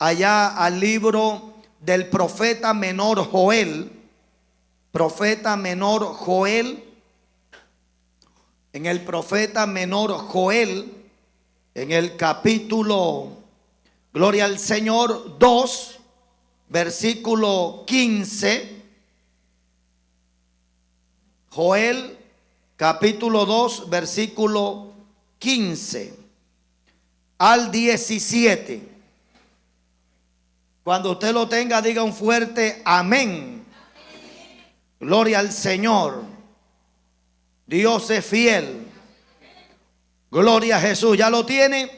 allá al libro del profeta menor Joel. Profeta menor Joel. En el profeta menor Joel, en el capítulo, gloria al Señor, 2, versículo 15. Joel, capítulo 2, versículo 15 al 17. Cuando usted lo tenga, diga un fuerte amén. Gloria al Señor. Dios es fiel. Gloria a Jesús. ¿Ya lo tiene?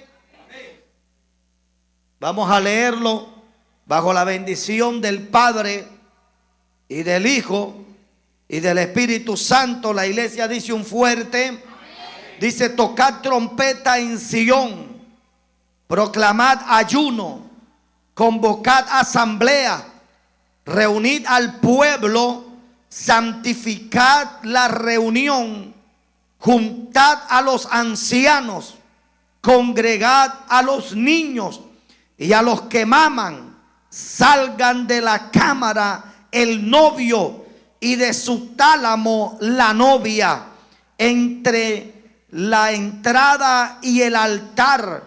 Vamos a leerlo bajo la bendición del Padre y del Hijo y del Espíritu Santo. La iglesia dice un fuerte. Dice: tocad trompeta en Sión, proclamad ayuno, convocad asamblea, reunid al pueblo, santificad la reunión, juntad a los ancianos, congregad a los niños y a los que maman. Salgan de la cámara el novio y de su tálamo la novia. Entre la entrada y el altar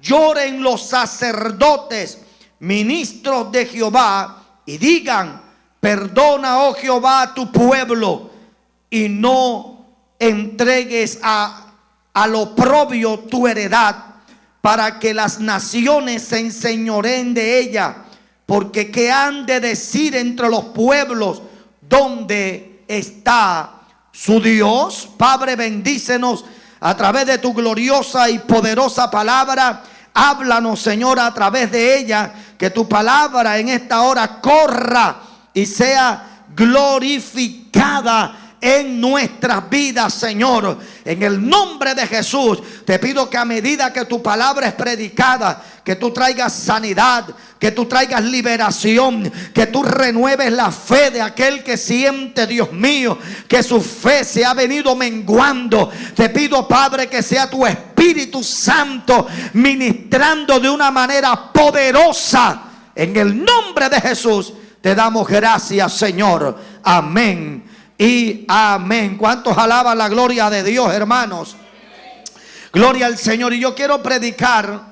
lloren los sacerdotes, ministros de Jehová, y digan: perdona, oh Jehová, a tu pueblo, y no entregues al oprobio tu heredad, para que las naciones se enseñoreen de ella. Porque ¿qué han de decir entre los pueblos? ¿Dónde está su Dios? Padre, bendícenos a través de tu gloriosa y poderosa palabra. Háblanos, Señor, a través de ella. Que tu palabra en esta hora corra y sea glorificada en nuestras vidas, Señor. En el nombre de Jesús te pido que a medida que tu palabra es predicada, que tú traigas sanidad, que tú traigas liberación, que tú renueves la fe de aquel que siente, Dios mío, que su fe se ha venido menguando. Te pido, Padre, que sea tu Espíritu Santo ministrando de una manera poderosa. En el nombre de Jesús te damos gracias, Señor. Amén y amén. ¿Cuántos alaban la gloria de Dios, hermanos? Gloria al Señor. Y yo quiero predicar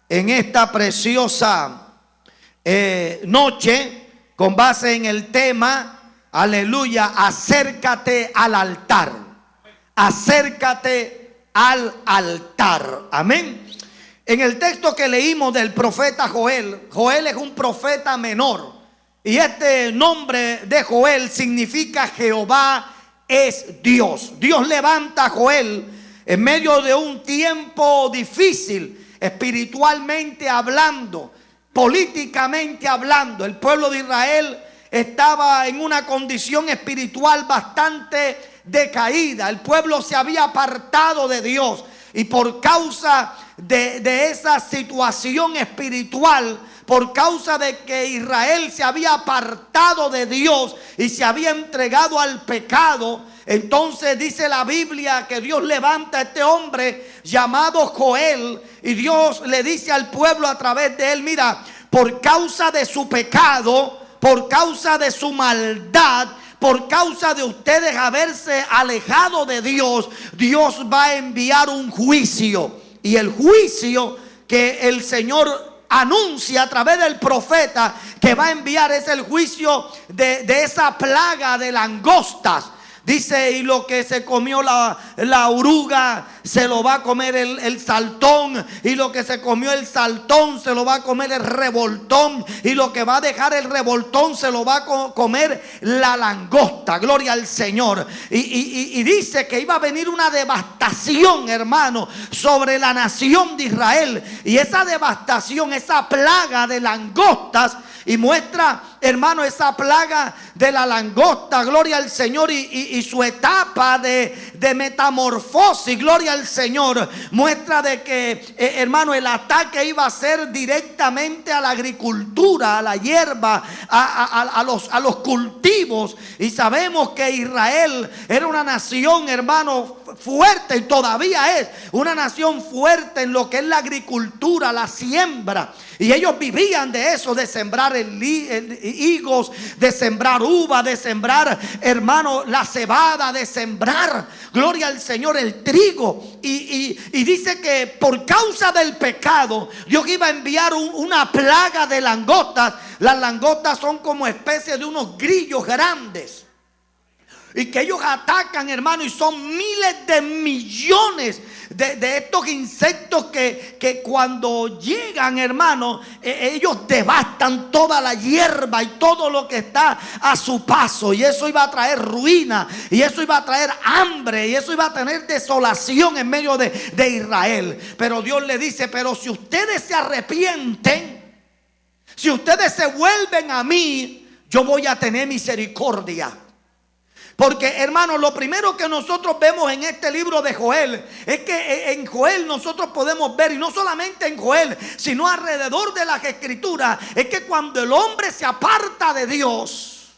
en esta preciosa noche con base en el tema, aleluya, acércate al altar. Acércate al altar. Amén. En el texto que leímos del profeta Joel, Joel es un profeta menor. Y este nombre de Joel significa Jehová es Dios. Dios levanta a Joel en medio de un tiempo difícil, espiritualmente hablando, políticamente hablando. El pueblo de Israel estaba en una condición espiritual bastante decaída. El pueblo se había apartado de Dios. Y por causa de esa situación espiritual, por causa de que Israel se había apartado de Dios y se había entregado al pecado, entonces dice la Biblia que Dios levanta a este hombre llamado Joel, y Dios le dice al pueblo a través de él: mira, por causa de su pecado, por causa de su maldad, por causa de ustedes haberse alejado de Dios, Dios va a enviar un juicio. Y el juicio que el Señor anuncia a través del profeta que va a enviar es el juicio de esa plaga de langostas. Dice: y lo que se comió la oruga se lo va a comer el saltón, y lo que se comió el saltón se lo va a comer el revoltón, y lo que va a dejar el revoltón se lo va a comer la langosta. Gloria al Señor. Y dice que iba a venir una devastación, hermano, sobre la nación de Israel. Y esa devastación, esa plaga de langostas, y muestra, hermano, esa plaga de la langosta, gloria al Señor, y su etapa de metamorfosis, gloria al Señor, muestra de que, hermano, el ataque iba a ser directamente a la agricultura, a la hierba, a los cultivos. Y sabemos que Israel era una nación, hermano, fuerte, y todavía es una nación fuerte en lo que es la agricultura, la siembra. Y ellos vivían de eso, de sembrar higos, de sembrar uva, de sembrar, hermano, la cebada, de sembrar, gloria al Señor, el trigo. Y dice que por causa del pecado, Dios iba a enviar una plaga de langostas. Las langostas son como especie de unos grillos grandes, y que ellos atacan, hermano, y son miles de millones de estos insectos que cuando llegan, hermano, ellos devastan toda la hierba y todo lo que está a su paso. Y eso iba a traer ruina, y eso iba a traer hambre, y eso iba a tener desolación en medio de Israel. Pero Dios le dice: pero si ustedes se arrepienten, si ustedes se vuelven a mí, yo voy a tener misericordia. Porque, hermano, lo primero que nosotros vemos en este libro de Joel es que en Joel nosotros podemos ver, y no solamente en Joel, sino alrededor de las escrituras, es que cuando el hombre se aparta de Dios,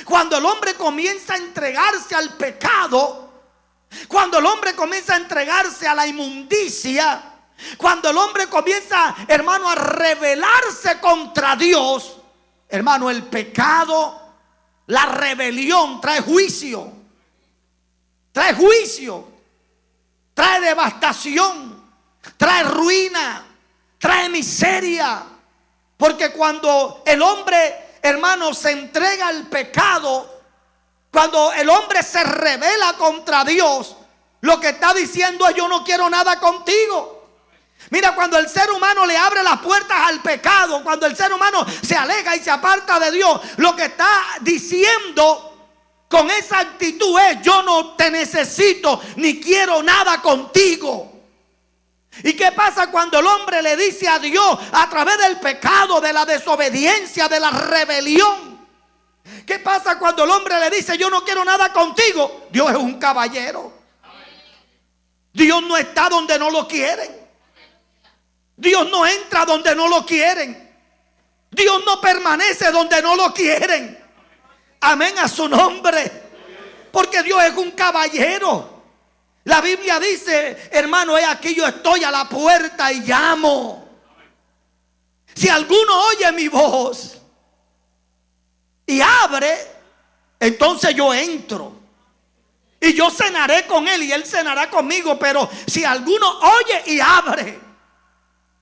cuando el hombre comienza a entregarse al pecado, cuando el hombre comienza a entregarse a la inmundicia, cuando el hombre comienza, hermano, a rebelarse contra Dios, hermano, el pecado, la rebelión trae juicio, trae devastación, trae ruina, trae miseria. Porque cuando el hombre, hermano, se entrega al pecado, cuando el hombre se rebela contra Dios, lo que está diciendo es: yo no quiero nada contigo. Mira, cuando el ser humano le abre las puertas al pecado, cuando el ser humano se aleja y se aparta de Dios, lo que está diciendo con esa actitud es: yo no te necesito ni quiero nada contigo. ¿Y qué pasa cuando el hombre le dice a Dios a través del pecado, de la desobediencia, de la rebelión? ¿Qué pasa cuando el hombre le dice: yo no quiero nada contigo? Dios es un caballero. Dios no está donde no lo quieren. Dios no entra donde no lo quieren. Dios no permanece donde no lo quieren. Amén a su nombre. Porque Dios es un caballero. La Biblia dice: hermano, he aquí yo estoy a la puerta y llamo. Si alguno oye mi voz y abre, entonces yo entro y yo cenaré con él y él cenará conmigo. Pero si alguno oye y abre,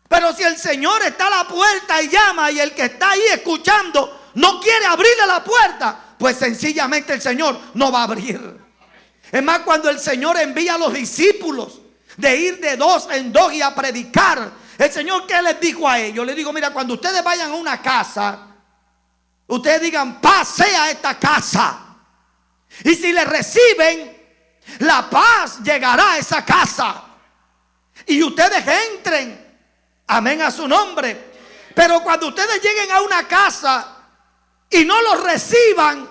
pero si el Señor está a la puerta y llama, y el que está ahí escuchando no quiere abrirle la puerta, pues sencillamente el Señor no va a abrir. Es más, cuando el Señor envía a los discípulos de ir de dos en dos y a predicar, el Señor, ¿qué les dijo a ellos? Les dijo: mira, cuando ustedes vayan a una casa, ustedes digan: paz sea a esta casa. Y si le reciben, la paz llegará a esa casa. Y ustedes entren. Amén a su nombre. Pero cuando ustedes lleguen a una casa y no los reciban,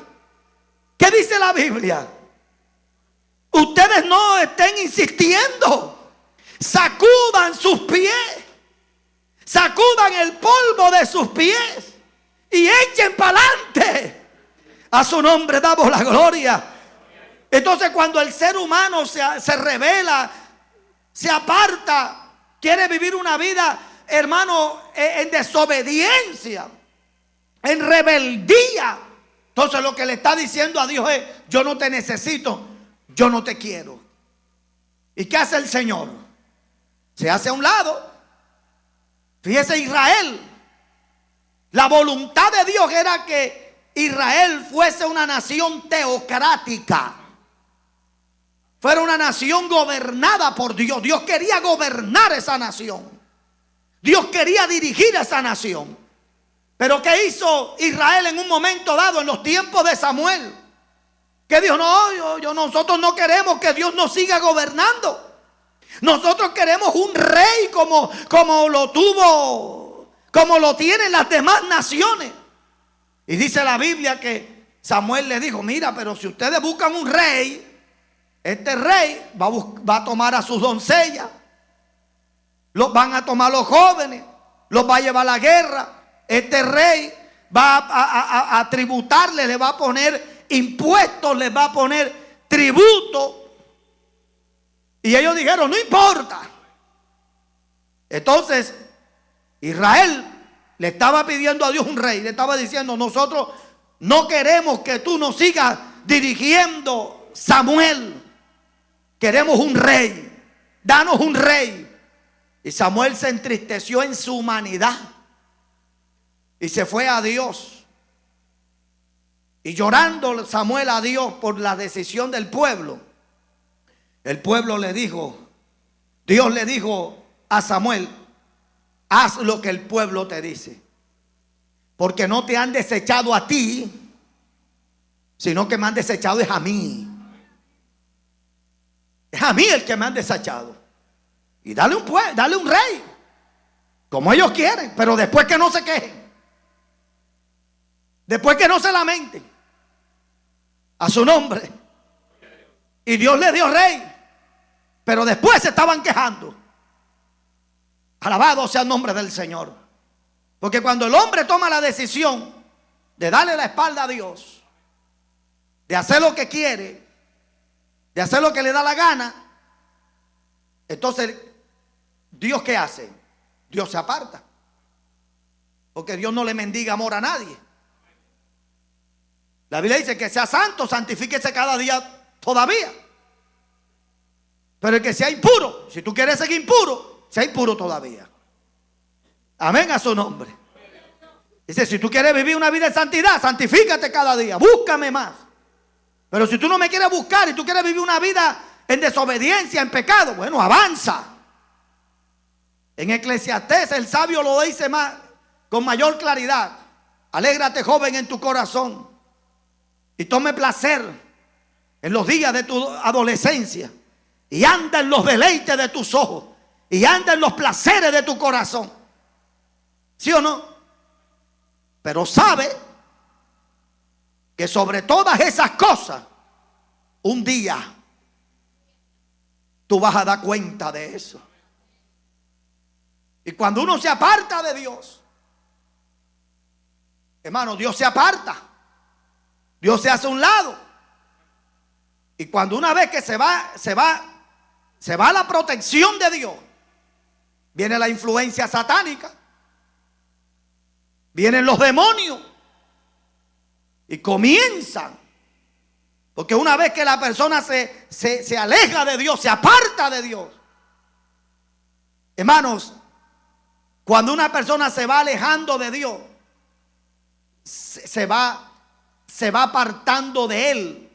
¿qué dice la Biblia? Ustedes no estén insistiendo. Sacudan sus pies, sacudan el polvo de sus pies y echen para adelante. A su nombre damos la gloria. Entonces, cuando el ser humano se revela, se aparta, quiere vivir una vida, hermano, en desobediencia, en rebeldía, entonces lo que le está diciendo a Dios es: yo no te necesito, yo no te quiero. ¿Y qué hace el Señor? Se hace a un lado. Fíjese, Israel, la voluntad de Dios era que Israel fuese una nación teocrática, fuera una nación gobernada por Dios. Dios quería gobernar esa nación. Dios quería dirigir esa nación. Pero ¿qué hizo Israel en un momento dado, en los tiempos de Samuel? Que dijo: no, nosotros no queremos que Dios nos siga gobernando. Nosotros queremos un rey como lo tuvo, como lo tienen las demás naciones. Y dice la Biblia que Samuel le dijo: mira, pero si ustedes buscan un rey, este rey va a tomar a sus doncellas, los van a tomar los jóvenes, los va a llevar a la guerra. Este rey va a tributarle, le va a poner impuestos, le va a poner tributo. Y ellos dijeron, no importa. Entonces Israel le estaba pidiendo a Dios un rey. Le estaba diciendo, nosotros no queremos que tú nos sigas dirigiendo, Samuel. Queremos un rey. Danos un rey. Y Samuel se entristeció en su humanidad y se fue a Dios. Y llorando Samuel a Dios por la decisión del pueblo, el pueblo le dijo, Dios le dijo a Samuel, haz lo que el pueblo te dice, porque no te han desechado a ti, sino que me han desechado es a mí. Es a mí el que me han desechado. Y dale un rey, como ellos quieren, pero después que no se quejen, después que no se lamenten a su nombre. Y Dios le dio rey, pero después se estaban quejando. Alabado sea el nombre del Señor. Porque cuando el hombre toma la decisión de darle la espalda a Dios, de hacer lo que quiere, de hacer lo que le da la gana, entonces ¿Dios qué hace? Dios se aparta. Porque Dios no le mendiga amor a nadie. La Biblia dice que sea santo, santifíquese cada día todavía. Pero el que sea impuro, si tú quieres seguir impuro, sea impuro todavía. Amén a su nombre. Dice, si tú quieres vivir una vida de santidad, santifícate cada día, búscame más. Pero si tú no me quieres buscar y tú quieres vivir una vida en desobediencia, en pecado, bueno, avanza. En Eclesiastés el sabio lo dice más, con mayor claridad. Alégrate, joven, en tu corazón y tome placer en los días de tu adolescencia y anda en los deleites de tus ojos y anda en los placeres de tu corazón. ¿Sí o no? Pero sabe que sobre todas esas cosas un día tú vas a dar cuenta de eso. Y cuando uno se aparta de Dios, hermano, Dios se aparta. Dios se hace a un lado. Y cuando una vez que se va la protección de Dios, viene la influencia satánica, vienen los demonios y comienzan. Porque una vez que la persona se aleja de Dios, se aparta de Dios, hermanos, cuando una persona se va alejando de Dios, se va apartando de él,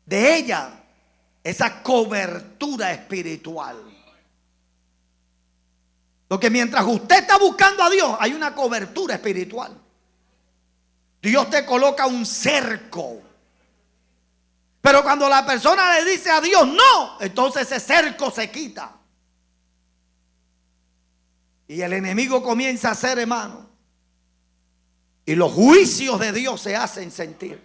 de ella, esa cobertura espiritual. Porque mientras usted está buscando a Dios, hay una cobertura espiritual. Dios te coloca un cerco. Pero cuando la persona le dice a Dios no, entonces ese cerco se quita. Y el enemigo comienza a hacer, hermano. Y los juicios de Dios se hacen sentir.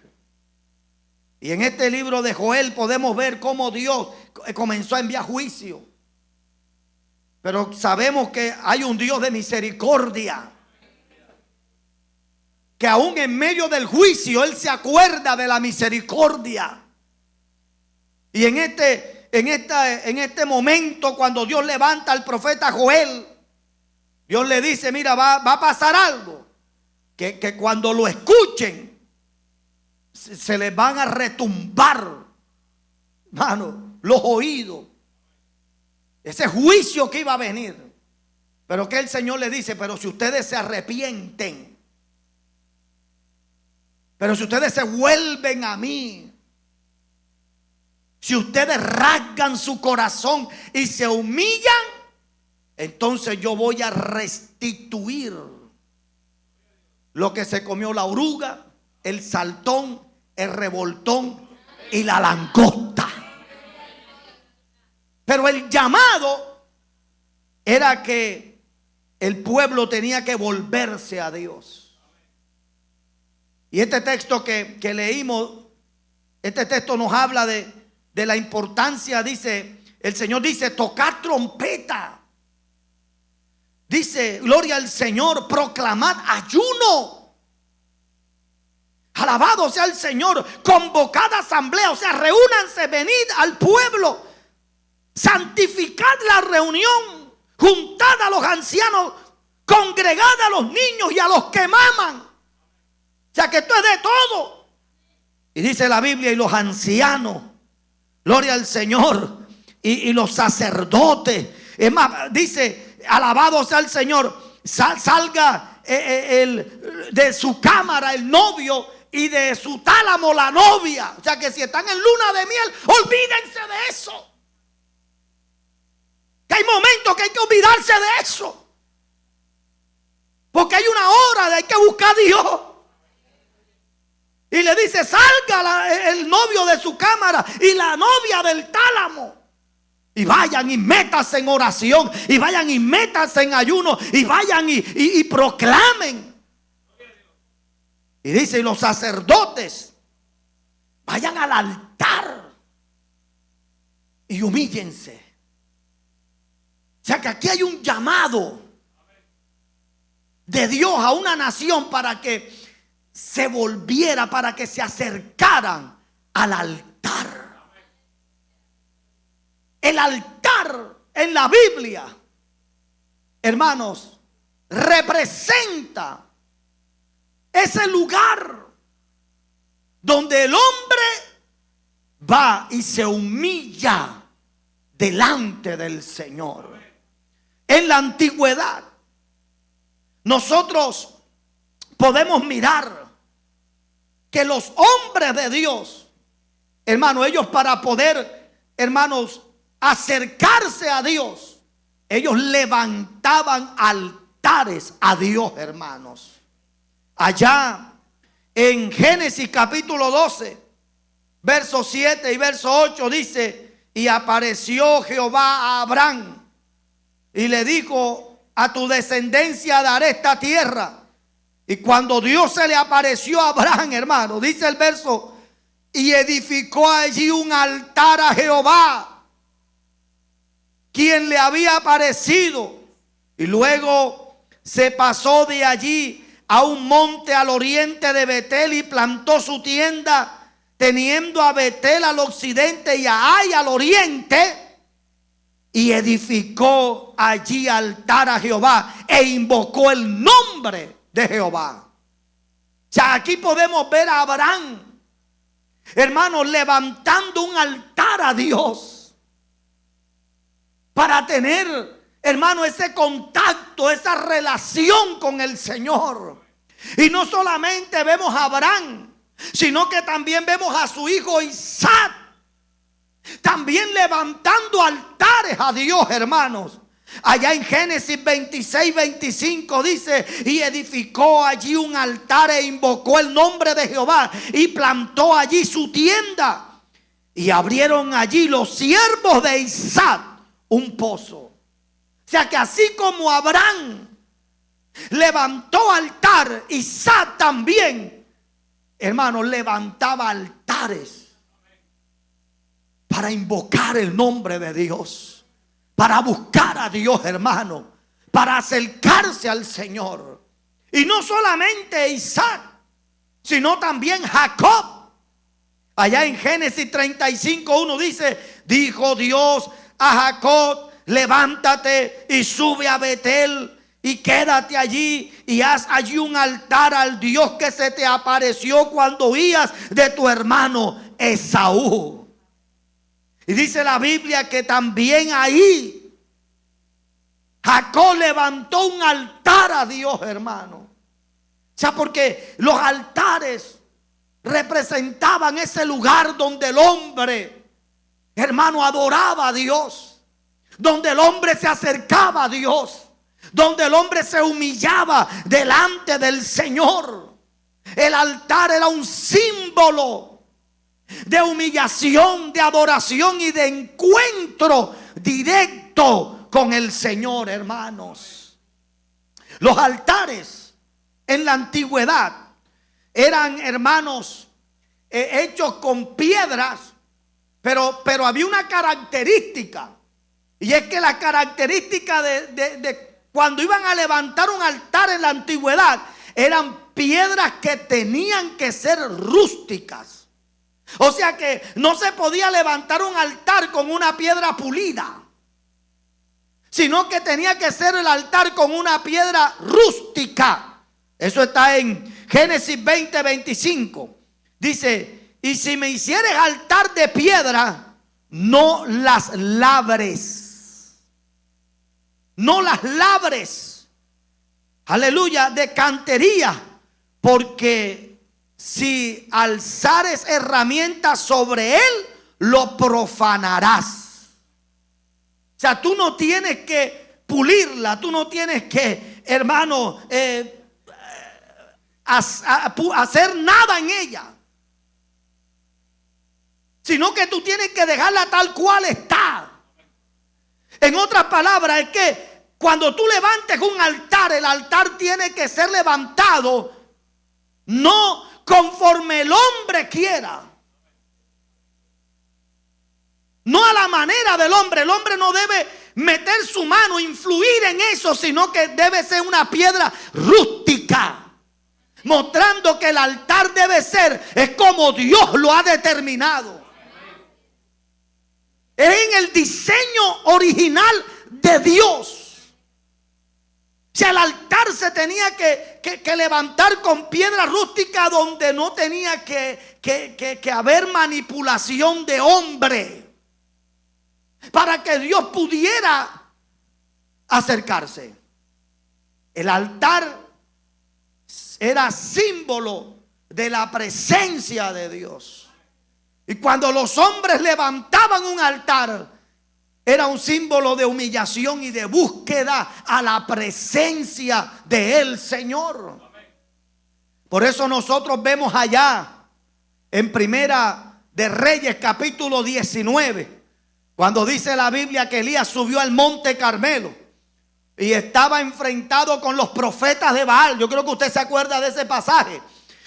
Y en este libro de Joel podemos ver cómo Dios comenzó a enviar juicio. Pero sabemos que hay un Dios de misericordia, que aún en medio del juicio Él se acuerda de la misericordia. Y en este momento, cuando Dios levanta al profeta Joel, Dios le dice, mira, va a pasar algo, que cuando lo escuchen, se les van a retumbar, hermano, los oídos. Ese juicio que iba a venir. Pero que el Señor le dice, pero si ustedes se arrepienten, pero si ustedes se vuelven a mí, si ustedes rasgan su corazón y se humillan, entonces yo voy a restituir lo que se comió la oruga, el saltón, el revoltón y la langosta. Pero el llamado era que el pueblo tenía que volverse a Dios. Y este texto que leímos, este texto nos habla de la importancia, dice, el Señor dice, tocad trompeta. Dice, gloria al Señor, proclamad ayuno. Alabado sea el Señor, convocad asamblea, o sea, reúnanse, venid al pueblo. santificad la reunión, juntad a los ancianos, congregad a los niños y a los que maman. O sea que esto es de todo. Y dice la Biblia, y los ancianos, gloria al Señor, y los sacerdotes. Es más, dice, alabado sea el Señor, salga de su cámara el novio y de su tálamo la novia. O sea que si están en luna de miel, olvídense de eso. Que hay momentos que hay que olvidarse de eso. Porque hay una hora de hay que buscar a Dios. Y le dice, salga el novio de su cámara y la novia del tálamo. Y vayan y métanse en oración. Y vayan y métanse en ayuno. Y vayan y proclamen. Y dice, y los sacerdotes, vayan al altar y humíllense. O sea que aquí hay un llamado de Dios a una nación para que se volviera, para que se acercaran al altar. El altar en la Biblia, hermanos, representa ese lugar donde el hombre va y se humilla delante del Señor. En la antigüedad, nosotros podemos mirar que los hombres de Dios, hermanos, ellos para poder, hermanos, acercarse a Dios, ellos levantaban altares a Dios, hermanos. Allá en Génesis capítulo 12, verso 7 y verso 8 dice, y apareció Jehová a Abraham y le dijo, a tu descendencia daré esta tierra. Y cuando Dios se le apareció a Abraham, hermano, dice el verso, y edificó allí un altar a Jehová, quien le había aparecido. Y luego se pasó de allí a un monte al oriente de Betel y plantó su tienda, teniendo a Betel al occidente y a Ai al oriente. Y edificó allí altar a Jehová e invocó el nombre de Jehová. O sea, aquí podemos ver a Abraham, hermanos, levantando un altar a Dios para tener, hermano, ese contacto, esa relación con el Señor. Y no solamente vemos a Abraham, sino que también vemos a su hijo Isaac también levantando altares a Dios, hermanos. Allá en Génesis 26, 25 dice, y edificó allí un altar e invocó el nombre de Jehová y plantó allí su tienda. Y abrieron allí los siervos de Isaac un pozo. O sea que así como Abraham levantó altar, Isaac también, hermanos, levantaba altares para invocar el nombre de Dios, para buscar a Dios, hermano, para acercarse al Señor. Y no solamente Isaac, sino también Jacob. Allá en Génesis 35:1 dice, dijo Dios a Jacob, levántate y sube a Betel y quédate allí y haz allí un altar al Dios que se te apareció cuando huías de tu hermano Esaú. Y dice la Biblia que también ahí Jacob levantó un altar a Dios, hermano. O sea, porque los altares representaban ese lugar donde el hombre, hermano, adoraba a Dios, donde el hombre se acercaba a Dios, donde el hombre se humillaba delante del Señor. El altar era un símbolo de humillación, de adoración y de encuentro directo con el Señor, hermanos. Los altares en la antigüedad eran, hermanos, hechos con piedras, pero había una característica, y es que la característica de cuando iban a levantar un altar en la antigüedad eran piedras que tenían que ser rústicas. O sea que no se podía levantar un altar con una piedra pulida, sino que tenía que ser el altar con una piedra rústica. Eso está en Génesis 20:25. Dice: y si me hicieres altar de piedra, no las labres. No las labres. Aleluya, de cantería. Porque si alzares herramientas sobre él, lo profanarás. O sea, tú no tienes que pulirla, tú no tienes que, hermano, hacer nada en ella, sino que tú tienes que dejarla tal cual está. En otras palabras, es que cuando tú levantes un altar, el altar tiene que ser levantado no conforme el hombre quiera, no a la manera del hombre. El hombre no debe meter su mano, influir en eso, sino que debe ser una piedra rústica, mostrando que el altar debe ser, es como Dios lo ha determinado. Es en el diseño original de Dios. O sea, el altar se tenía que levantar con piedra rústica, donde no tenía que haber manipulación de hombre, para que Dios pudiera acercarse. El altar era símbolo de la presencia de Dios. Y cuando los hombres levantaban un altar, era un símbolo de humillación y de búsqueda a la presencia del Señor. Por eso nosotros vemos allá en Primera de Reyes capítulo 19, cuando dice la Biblia que Elías subió al monte Carmelo y estaba enfrentado con los profetas de Baal. Yo creo que usted se acuerda de ese pasaje.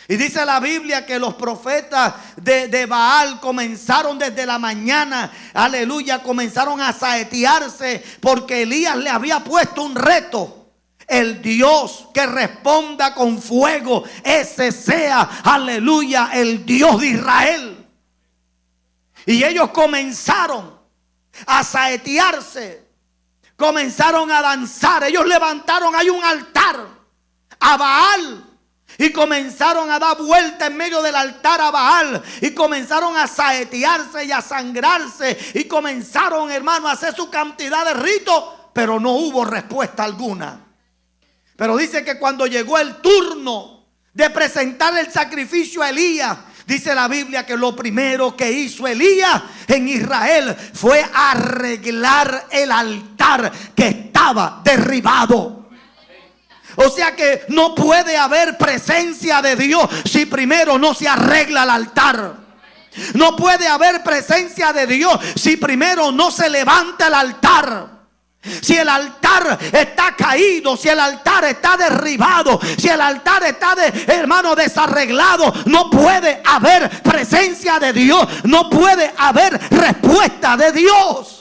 Y dice la Biblia que los profetas de Baal comenzaron desde la mañana, aleluya, comenzaron a saetearse, porque Elías le había puesto un reto: el Dios que responda con fuego, ese sea, aleluya, el Dios de Israel. Y ellos comenzaron a saetearse, comenzaron a danzar. Ellos levantaron ahí un altar a Baal y comenzaron a dar vuelta en medio del altar a Baal, y comenzaron a saetearse y a sangrarse, y comenzaron, hermano, a hacer su cantidad de ritos, pero no hubo respuesta alguna. Pero dice que cuando llegó el turno de presentar el sacrificio a Elías, dice la Biblia que lo primero que hizo Elías en Israel fue arreglar el altar que estaba derribado. O sea que no puede haber presencia de Dios si primero no se arregla el altar. No puede haber presencia de Dios si primero no se levanta el altar. Si el altar está caído, si el altar está derribado, si el altar está, hermano, desarreglado, no puede haber presencia de Dios, no puede haber respuesta de Dios.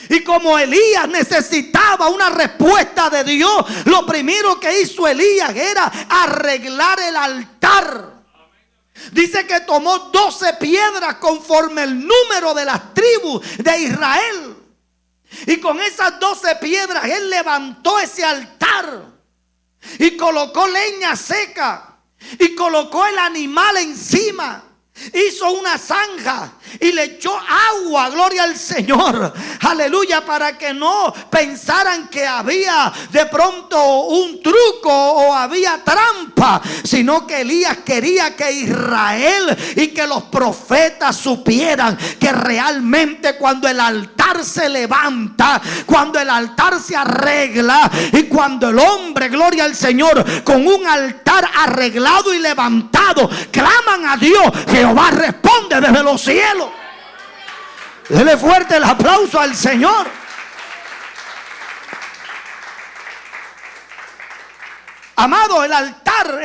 Y como Elías necesitaba una respuesta de Dios, lo primero que hizo Elías era arreglar el altar. Dice que tomó 12 piedras conforme el número de las tribus de Israel. Y con esas 12 piedras él levantó ese altar y colocó leña seca y colocó el animal encima. Hizo una zanja y le echó agua, gloria al Señor, aleluya, para que no pensaran que había de pronto un truco o había trampa, sino que Elías quería que Israel y que los profetas supieran que realmente cuando el altar se levanta, cuando el altar se arregla y cuando el hombre, gloria al Señor, con un altar arreglado y levantado, claman a Dios, Jehová responde desde los cielos. Dele fuerte el aplauso al Señor. Amado, el altar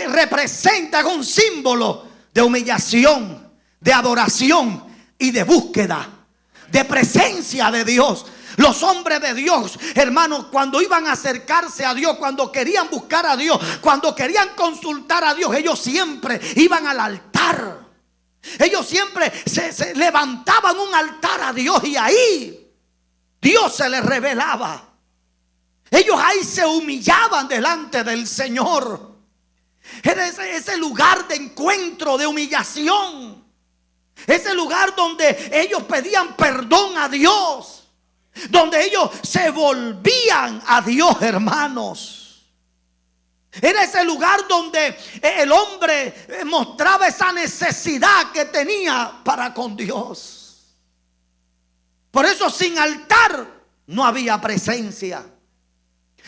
representa, es un símbolo de humillación, de adoración y de búsqueda, de presencia de Dios. Los hombres de Dios, hermanos, cuando iban a acercarse a Dios, cuando querían buscar a Dios, cuando querían consultar a Dios, ellos siempre iban al altar. Ellos siempre se levantaban un altar a Dios y ahí Dios se les revelaba. Ellos ahí se humillaban delante del Señor. Era ese lugar de encuentro, de humillación. Ese lugar donde ellos pedían perdón a Dios. Donde ellos se volvían a Dios, hermanos. Era ese lugar donde el hombre mostraba esa necesidad que tenía para con Dios. Por eso sin altar no había presencia.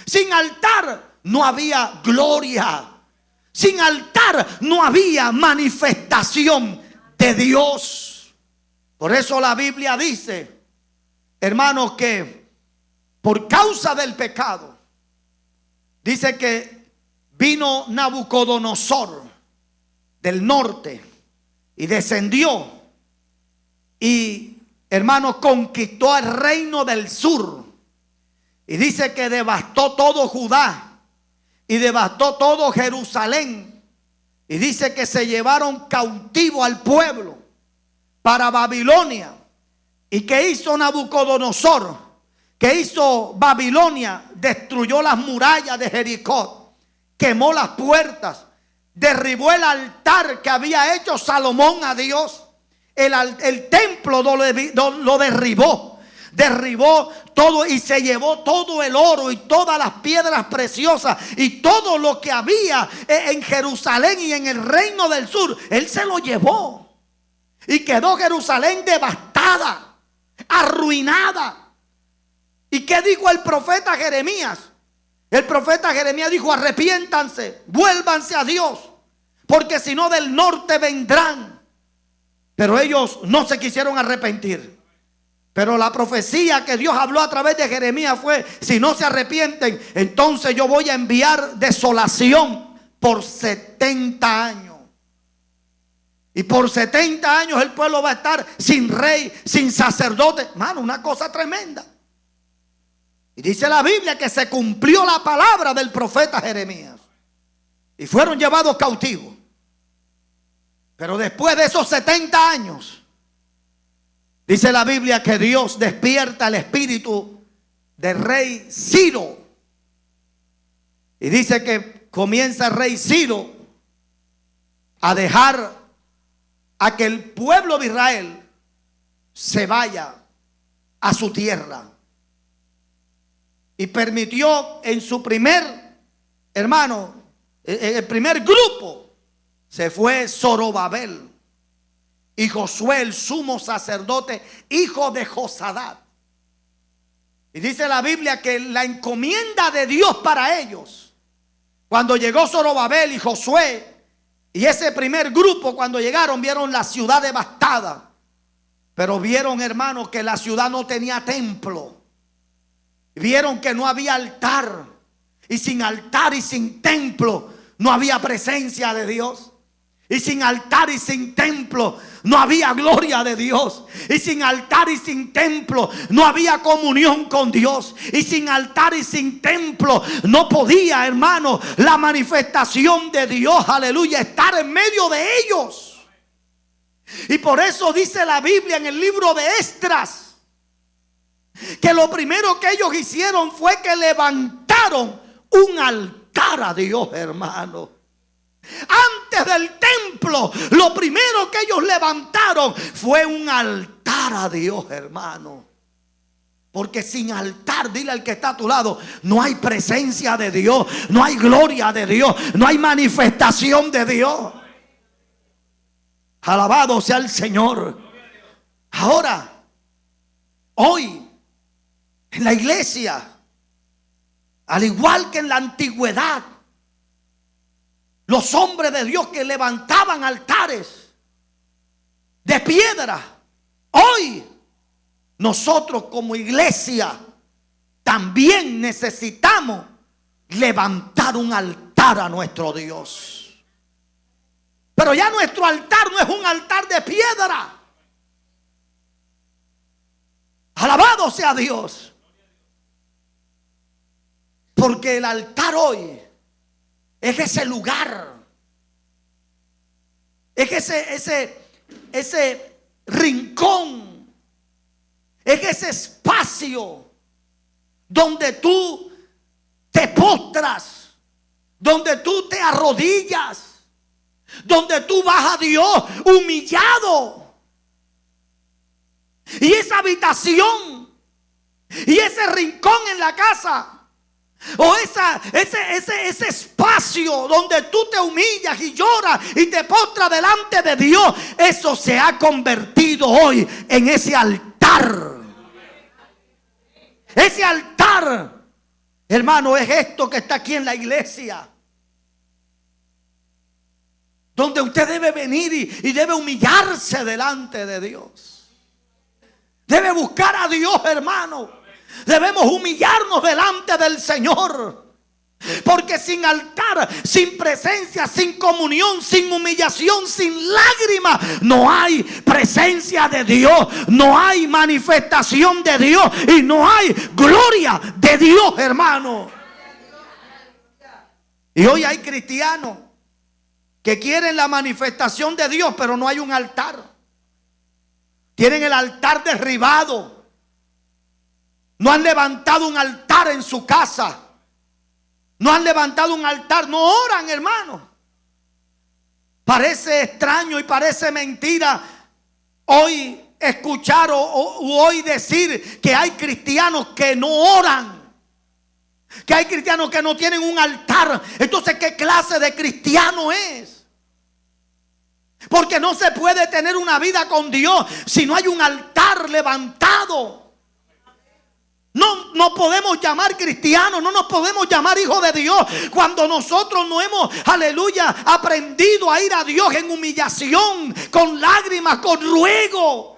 Sin altar no había gloria. Sin altar no había manifestación de Dios. Por eso la Biblia dice, hermanos, que por causa del pecado, dice que vino Nabucodonosor del norte y descendió y, hermanos, conquistó el reino del sur. Y dice que devastó todo Judá y devastó todo Jerusalén. Y dice que se llevaron cautivo al pueblo para Babilonia. ¿Y qué hizo Nabucodonosor? ¿Qué hizo Babilonia? Destruyó las murallas de Jericó. Quemó las puertas, derribó el altar que había hecho Salomón a Dios. El templo lo derribó. Derribó todo y se llevó todo el oro y todas las piedras preciosas y todo lo que había en Jerusalén y en el reino del sur. Él se lo llevó y quedó Jerusalén devastada, arruinada. ¿Y qué dijo el profeta Jeremías? El profeta Jeremías dijo: arrepiéntanse, vuélvanse a Dios, porque si no del norte vendrán. Pero ellos no se quisieron arrepentir. Pero la profecía que Dios habló a través de Jeremías fue: si no se arrepienten, entonces yo voy a enviar desolación por 70 años. Y por 70 años el pueblo va a estar sin rey, sin sacerdote. Mano, una cosa tremenda. Y dice la Biblia que se cumplió la palabra del profeta Jeremías. Y fueron llevados cautivos. Pero después de esos 70 años, dice la Biblia que Dios despierta el espíritu del rey Ciro. Y dice que comienza el rey Ciro a dejar a que el pueblo de Israel se vaya a su tierra. Y permitió en su primer, hermano, el primer grupo, se fue Zorobabel y Josué, el sumo sacerdote, hijo de Josadat. Y dice la Biblia que la encomienda de Dios para ellos, cuando llegó Zorobabel y Josué, y ese primer grupo, cuando llegaron, vieron la ciudad devastada. Pero vieron, hermanos, que la ciudad no tenía templo. Vieron que no había altar. Y sin altar y sin templo no había presencia de Dios. Y sin altar y sin templo no había gloria de Dios. Y sin altar y sin templo no había comunión con Dios. Y sin altar y sin templo no podía, hermano, la manifestación de Dios, aleluya, estar en medio de ellos. Y por eso dice la Biblia en el libro de Esdras que lo primero que ellos hicieron fue que levantaron un altar a Dios, hermano. Antes del templo, lo primero que ellos levantaron fue un altar a Dios, hermano. Porque sin altar, dile al que está a tu lado, no hay presencia de Dios, no hay gloria de Dios, no hay manifestación de Dios. Alabado sea el Señor. Ahora, hoy, en la iglesia, al igual que en la antigüedad, los hombres de Dios que levantaban altares de piedra, hoy nosotros como iglesia también necesitamos levantar un altar a nuestro Dios. Pero ya nuestro altar no es un altar de piedra. Alabado sea Dios. Porque el altar hoy es ese lugar, es ese rincón, es ese espacio donde tú te postras, donde tú te arrodillas, donde tú vas a Dios humillado. Y esa habitación y ese rincón en la casa, o ese espacio donde tú te humillas y lloras y te postras delante de Dios, eso se ha convertido hoy en ese altar. Ese altar, hermano, es esto que está aquí en la iglesia, donde usted debe venir y debe humillarse delante de Dios. Debe buscar a Dios, hermano. Debemos humillarnos delante del Señor. Porque sin altar, sin presencia, sin comunión, sin humillación, sin lágrimas, no hay presencia de Dios, no hay manifestación de Dios y no hay gloria de Dios, hermano. Y hoy hay cristianos que quieren la manifestación de Dios, pero no hay un altar. Tienen el altar derribado. No han levantado un altar en su casa. No han levantado un altar. No oran, hermano. Parece extraño y parece mentira hoy escuchar o hoy decir que hay cristianos que no oran, que hay cristianos que no tienen un altar. Entonces, ¿qué clase de cristiano es? Porque no se puede tener una vida con Dios si no hay un altar levantado. No podemos llamar cristianos, no nos podemos llamar hijos de Dios cuando nosotros no hemos, aleluya, aprendido a ir a Dios en humillación, con lágrimas, con ruego.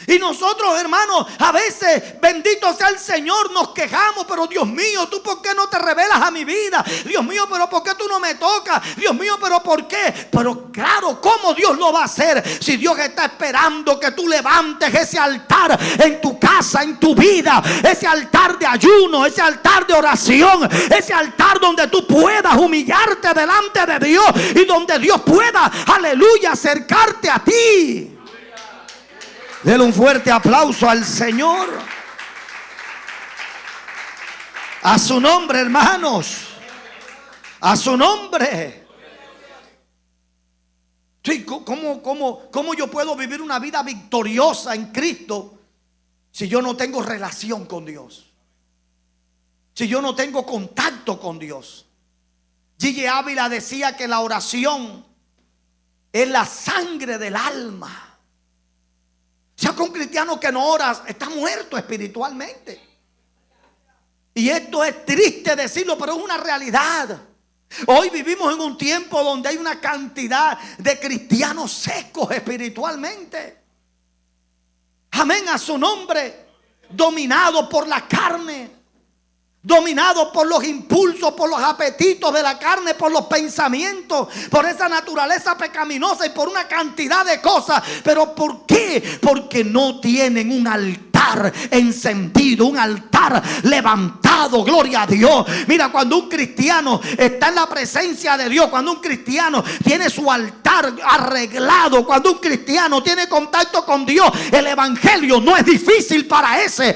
Y nosotros, hermanos, a veces, bendito sea el Señor, nos quejamos. Pero Dios mío, ¿tú por qué no te revelas a mi vida? Dios mío, pero ¿por qué tú no me tocas? Dios mío, pero ¿por qué? Pero claro, ¿cómo Dios lo va a hacer? Si Dios está esperando que tú levantes ese altar en tu casa, en tu vida. Ese altar de ayuno, ese altar de oración. Ese altar donde tú puedas humillarte delante de Dios. Y donde Dios pueda, aleluya, acercarte a ti. Denle un fuerte aplauso al Señor. A su nombre, hermanos. A su nombre. Sí, ¿cómo yo puedo vivir una vida victoriosa en Cristo si yo no tengo relación con Dios? Si yo no tengo contacto con Dios. Gigi Ávila decía que la oración es la sangre del alma. O sea, que un cristiano que no ora está muerto espiritualmente. Y esto es triste decirlo, pero es una realidad. Hoy vivimos en un tiempo donde hay una cantidad de cristianos secos espiritualmente. Amén, a su nombre. Dominados por la carne. Dominado por los impulsos, por los apetitos de la carne, por los pensamientos, por esa naturaleza pecaminosa y por una cantidad de cosas. ¿Pero por qué? Porque no tienen un altar encendido, un altar levantado, gloria a Dios. Mira, cuando un cristiano está en la presencia de Dios, cuando un cristiano tiene su altar arreglado, cuando un cristiano tiene contacto con Dios, el evangelio no es difícil para ese.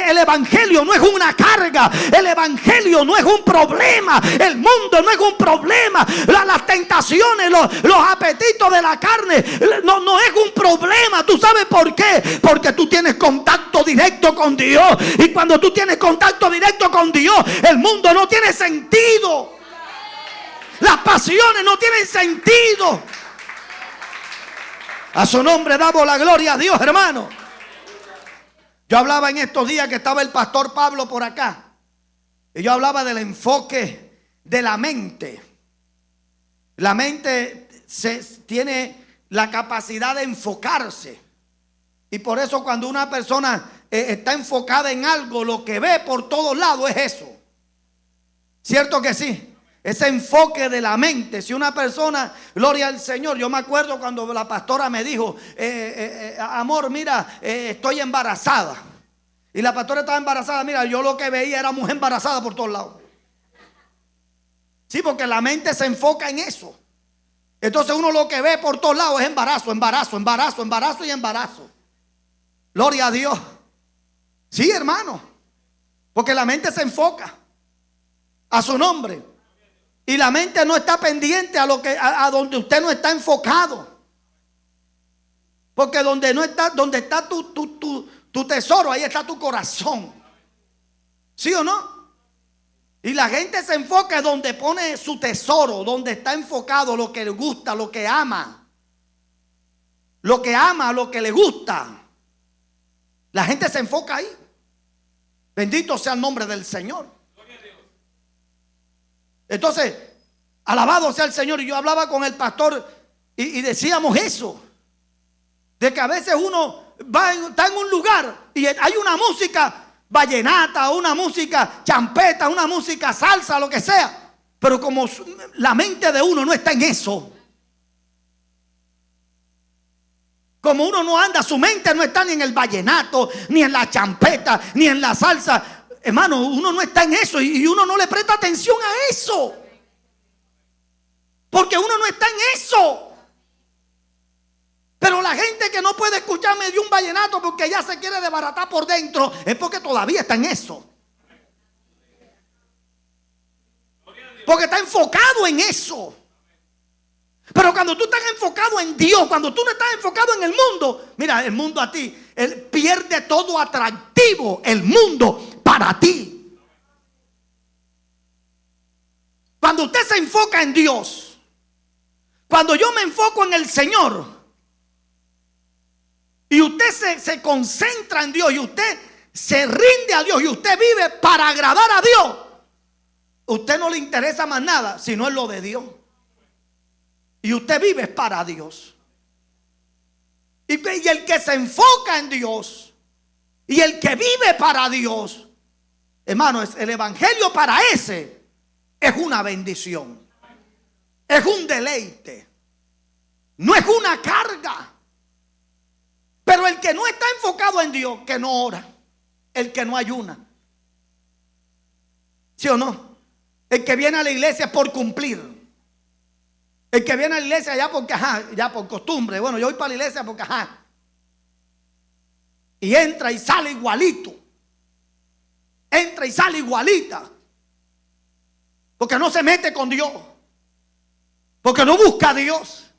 El evangelio no es una carga. El evangelio no es un problema. El mundo no es un problema. Las tentaciones, los apetitos de la carne no es un problema. ¿Tú sabes por qué? Porque tú tienes contacto directo con Dios. Y cuando tú tienes contacto directo con Dios, el mundo no tiene sentido. Las pasiones no tienen sentido. A su nombre damos la gloria a Dios, hermano. Yo hablaba en estos días que estaba el pastor Pablo por acá. Y yo hablaba del enfoque de la mente. La mente tiene la capacidad de enfocarse. Y por eso cuando una persona está enfocada en algo, lo que ve por todos lados es eso. ¿Cierto que sí? Ese enfoque de la mente. Si una persona, gloria al Señor. Yo me acuerdo cuando la pastora me dijo, amor, mira, estoy embarazada. Y la pastora estaba embarazada. Mira, yo lo que veía era mujer embarazada por todos lados. Sí, porque la mente se enfoca en eso. Entonces uno lo que ve por todos lados es embarazo, embarazo, embarazo, embarazo y embarazo. Gloria a Dios. Sí, hermano. Porque la mente se enfoca a su nombre. Y la mente no está pendiente a donde usted no está enfocado. Porque donde está tu tesoro, ahí está tu corazón. ¿Sí o no? Y la gente se enfoca donde pone su tesoro, donde está enfocado, lo que le gusta, lo que ama. Lo que ama, lo que le gusta. La gente se enfoca ahí. Bendito sea el nombre del Señor. Entonces, alabado sea el Señor. Y yo hablaba con el pastor y decíamos eso. De que a veces uno está en un lugar y hay una música vallenata, una música champeta, una música salsa, lo que sea. Pero como la mente de uno no está en eso. Como uno no anda, su mente no está ni en el vallenato, ni en la champeta, ni en la salsa. Hermano, uno no está en eso y uno no le presta atención a eso. Porque uno no está en eso. Pero la gente que no puede escucharme de un vallenato porque ya se quiere desbaratar por dentro, es porque todavía está en eso. Porque está enfocado en eso. Pero cuando tú estás enfocado en Dios, cuando tú no estás enfocado en el mundo, mira, el mundo a ti, él pierde todo atractivo, el mundo para ti. Cuando usted se enfoca en Dios, cuando yo me enfoco en el Señor, y usted se concentra en Dios y usted se rinde a Dios y usted vive para agradar a Dios, usted no le interesa más nada sino es lo de Dios. Y usted vive para Dios. Y el que se enfoca en Dios y el que vive para Dios, hermano, el evangelio para ese es una bendición. Es un deleite. No es una carga. Pero el que no está enfocado en Dios, que no ora, el que no ayuna, ¿sí o no? El que viene a la iglesia por cumplir, el que viene a la iglesia ya porque ya por costumbre. Bueno, yo voy para la iglesia porque y entra y sale igualito, entra y sale igualita, porque no se mete con Dios, porque no busca a Dios.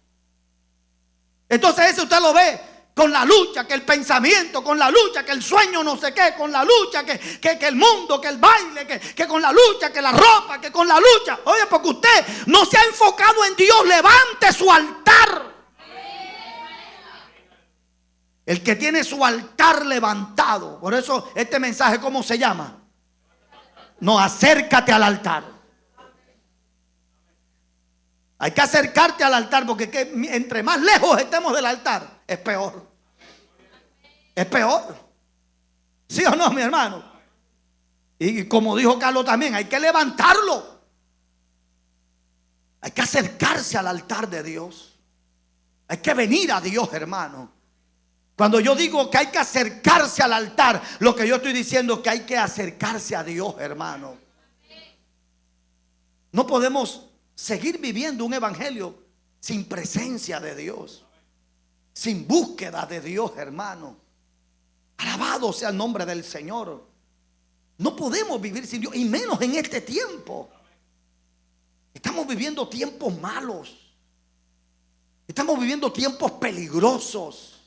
Entonces ese usted lo ve con la lucha, que el pensamiento, con la lucha, que el sueño no sé qué, con la lucha, que el mundo, que el baile, que con la lucha, que la ropa, que con la lucha. Oye, porque usted no se ha enfocado en Dios, levante su altar. El que tiene su altar levantado. Por eso este mensaje, ¿cómo se llama? No, acércate al altar. Hay que acercarte al altar, porque entre más lejos estemos del altar, es peor. Es peor. ¿Sí o no, mi hermano? Y como dijo Carlos también, hay que levantarlo. Hay que acercarse al altar de Dios. Hay que venir a Dios, hermano. Cuando yo digo que hay que acercarse al altar, lo que yo estoy diciendo es que hay que acercarse a Dios, hermano. No podemos seguir viviendo un evangelio sin presencia de Dios, sin búsqueda de Dios, hermano. Alabado sea el nombre del Señor. No podemos vivir sin Dios, y menos en este tiempo. Estamos viviendo tiempos malos. Estamos viviendo tiempos peligrosos,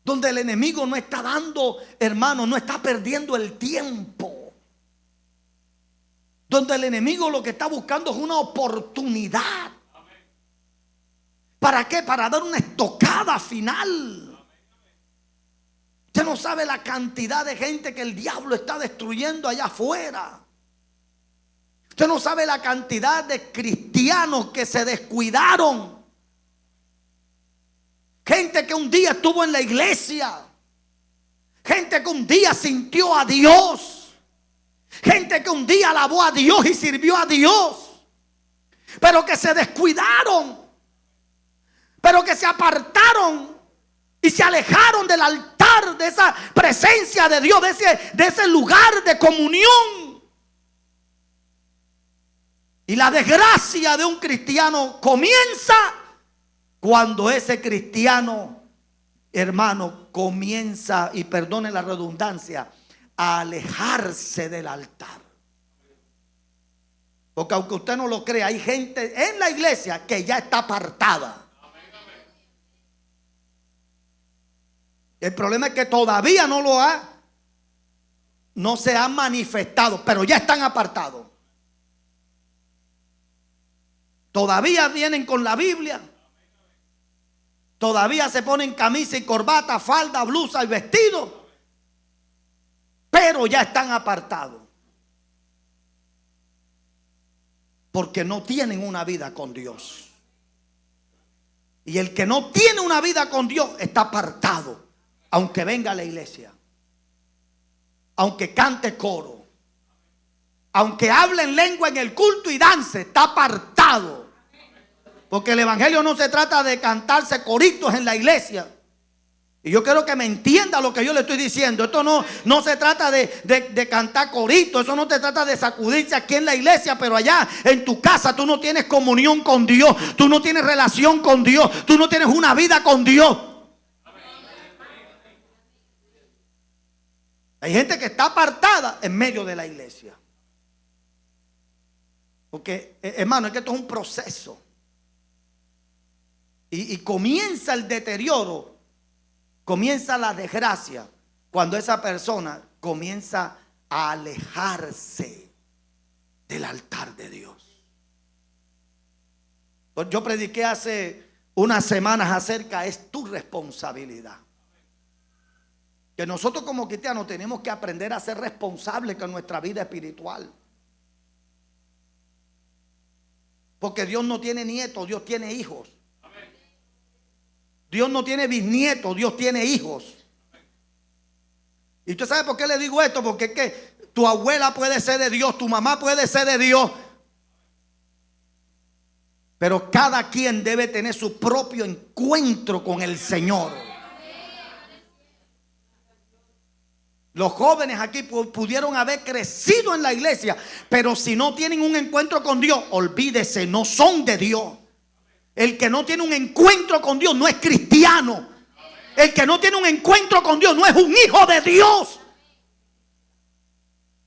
donde el enemigo no está dando, hermano, no está perdiendo el tiempo. Donde el enemigo lo que está buscando es una oportunidad. ¿Para qué? Para dar una estocada final. Usted no sabe la cantidad de gente que el diablo está destruyendo allá afuera. Usted no sabe la cantidad de cristianos que se descuidaron. Gente que un día estuvo en la iglesia. Gente que un día sintió a Dios. Gente que un día alabó a Dios y sirvió a Dios, pero que se descuidaron, pero que se apartaron y se alejaron del altar, de esa presencia de Dios, de ese lugar de comunión. Y la desgracia de un cristiano comienza cuando ese cristiano, hermano, comienza, y perdone la redundancia, a alejarse del altar. Porque aunque usted no lo crea, hay gente en la iglesia que ya está apartada. El problema es que todavía no se ha manifestado, pero ya están apartados. Todavía vienen con la Biblia. Todavía se ponen camisa y corbata, falda, blusa y vestido. Pero ya están apartados. Porque no tienen una vida con Dios. Y el que no tiene una vida con Dios está apartado. Aunque venga a la iglesia. Aunque cante coro. Aunque hable en lengua en el culto y dance, está apartado. Porque el evangelio no se trata de cantarse coritos en la iglesia. Y yo quiero que me entienda lo que yo le estoy diciendo. Esto no se trata de cantar coritos. Eso no te trata de sacudirse aquí en la iglesia. Pero allá en tu casa tú no tienes comunión con Dios. Tú no tienes relación con Dios. Tú no tienes una vida con Dios. Hay gente que está apartada en medio de la iglesia. Porque, hermano, es que esto es un proceso. Y comienza el deterioro, comienza la desgracia, cuando esa persona comienza a alejarse del altar de Dios. Yo prediqué hace unas semanas acerca, es tu responsabilidad. Que nosotros como cristianos tenemos que aprender a ser responsables con nuestra vida espiritual. Porque Dios no tiene nietos, Dios tiene hijos. Dios no tiene bisnietos, Dios tiene hijos. ¿Y usted sabe por qué le digo esto? Porque es que tu abuela puede ser de Dios, tu mamá puede ser de Dios. Pero cada quien debe tener su propio encuentro con el Señor. Los jóvenes aquí pudieron haber crecido en la iglesia, pero si no tienen un encuentro con Dios, olvídese, no son de Dios. El que no tiene un encuentro con Dios no es cristiano. El que no tiene un encuentro con Dios no es un hijo de Dios.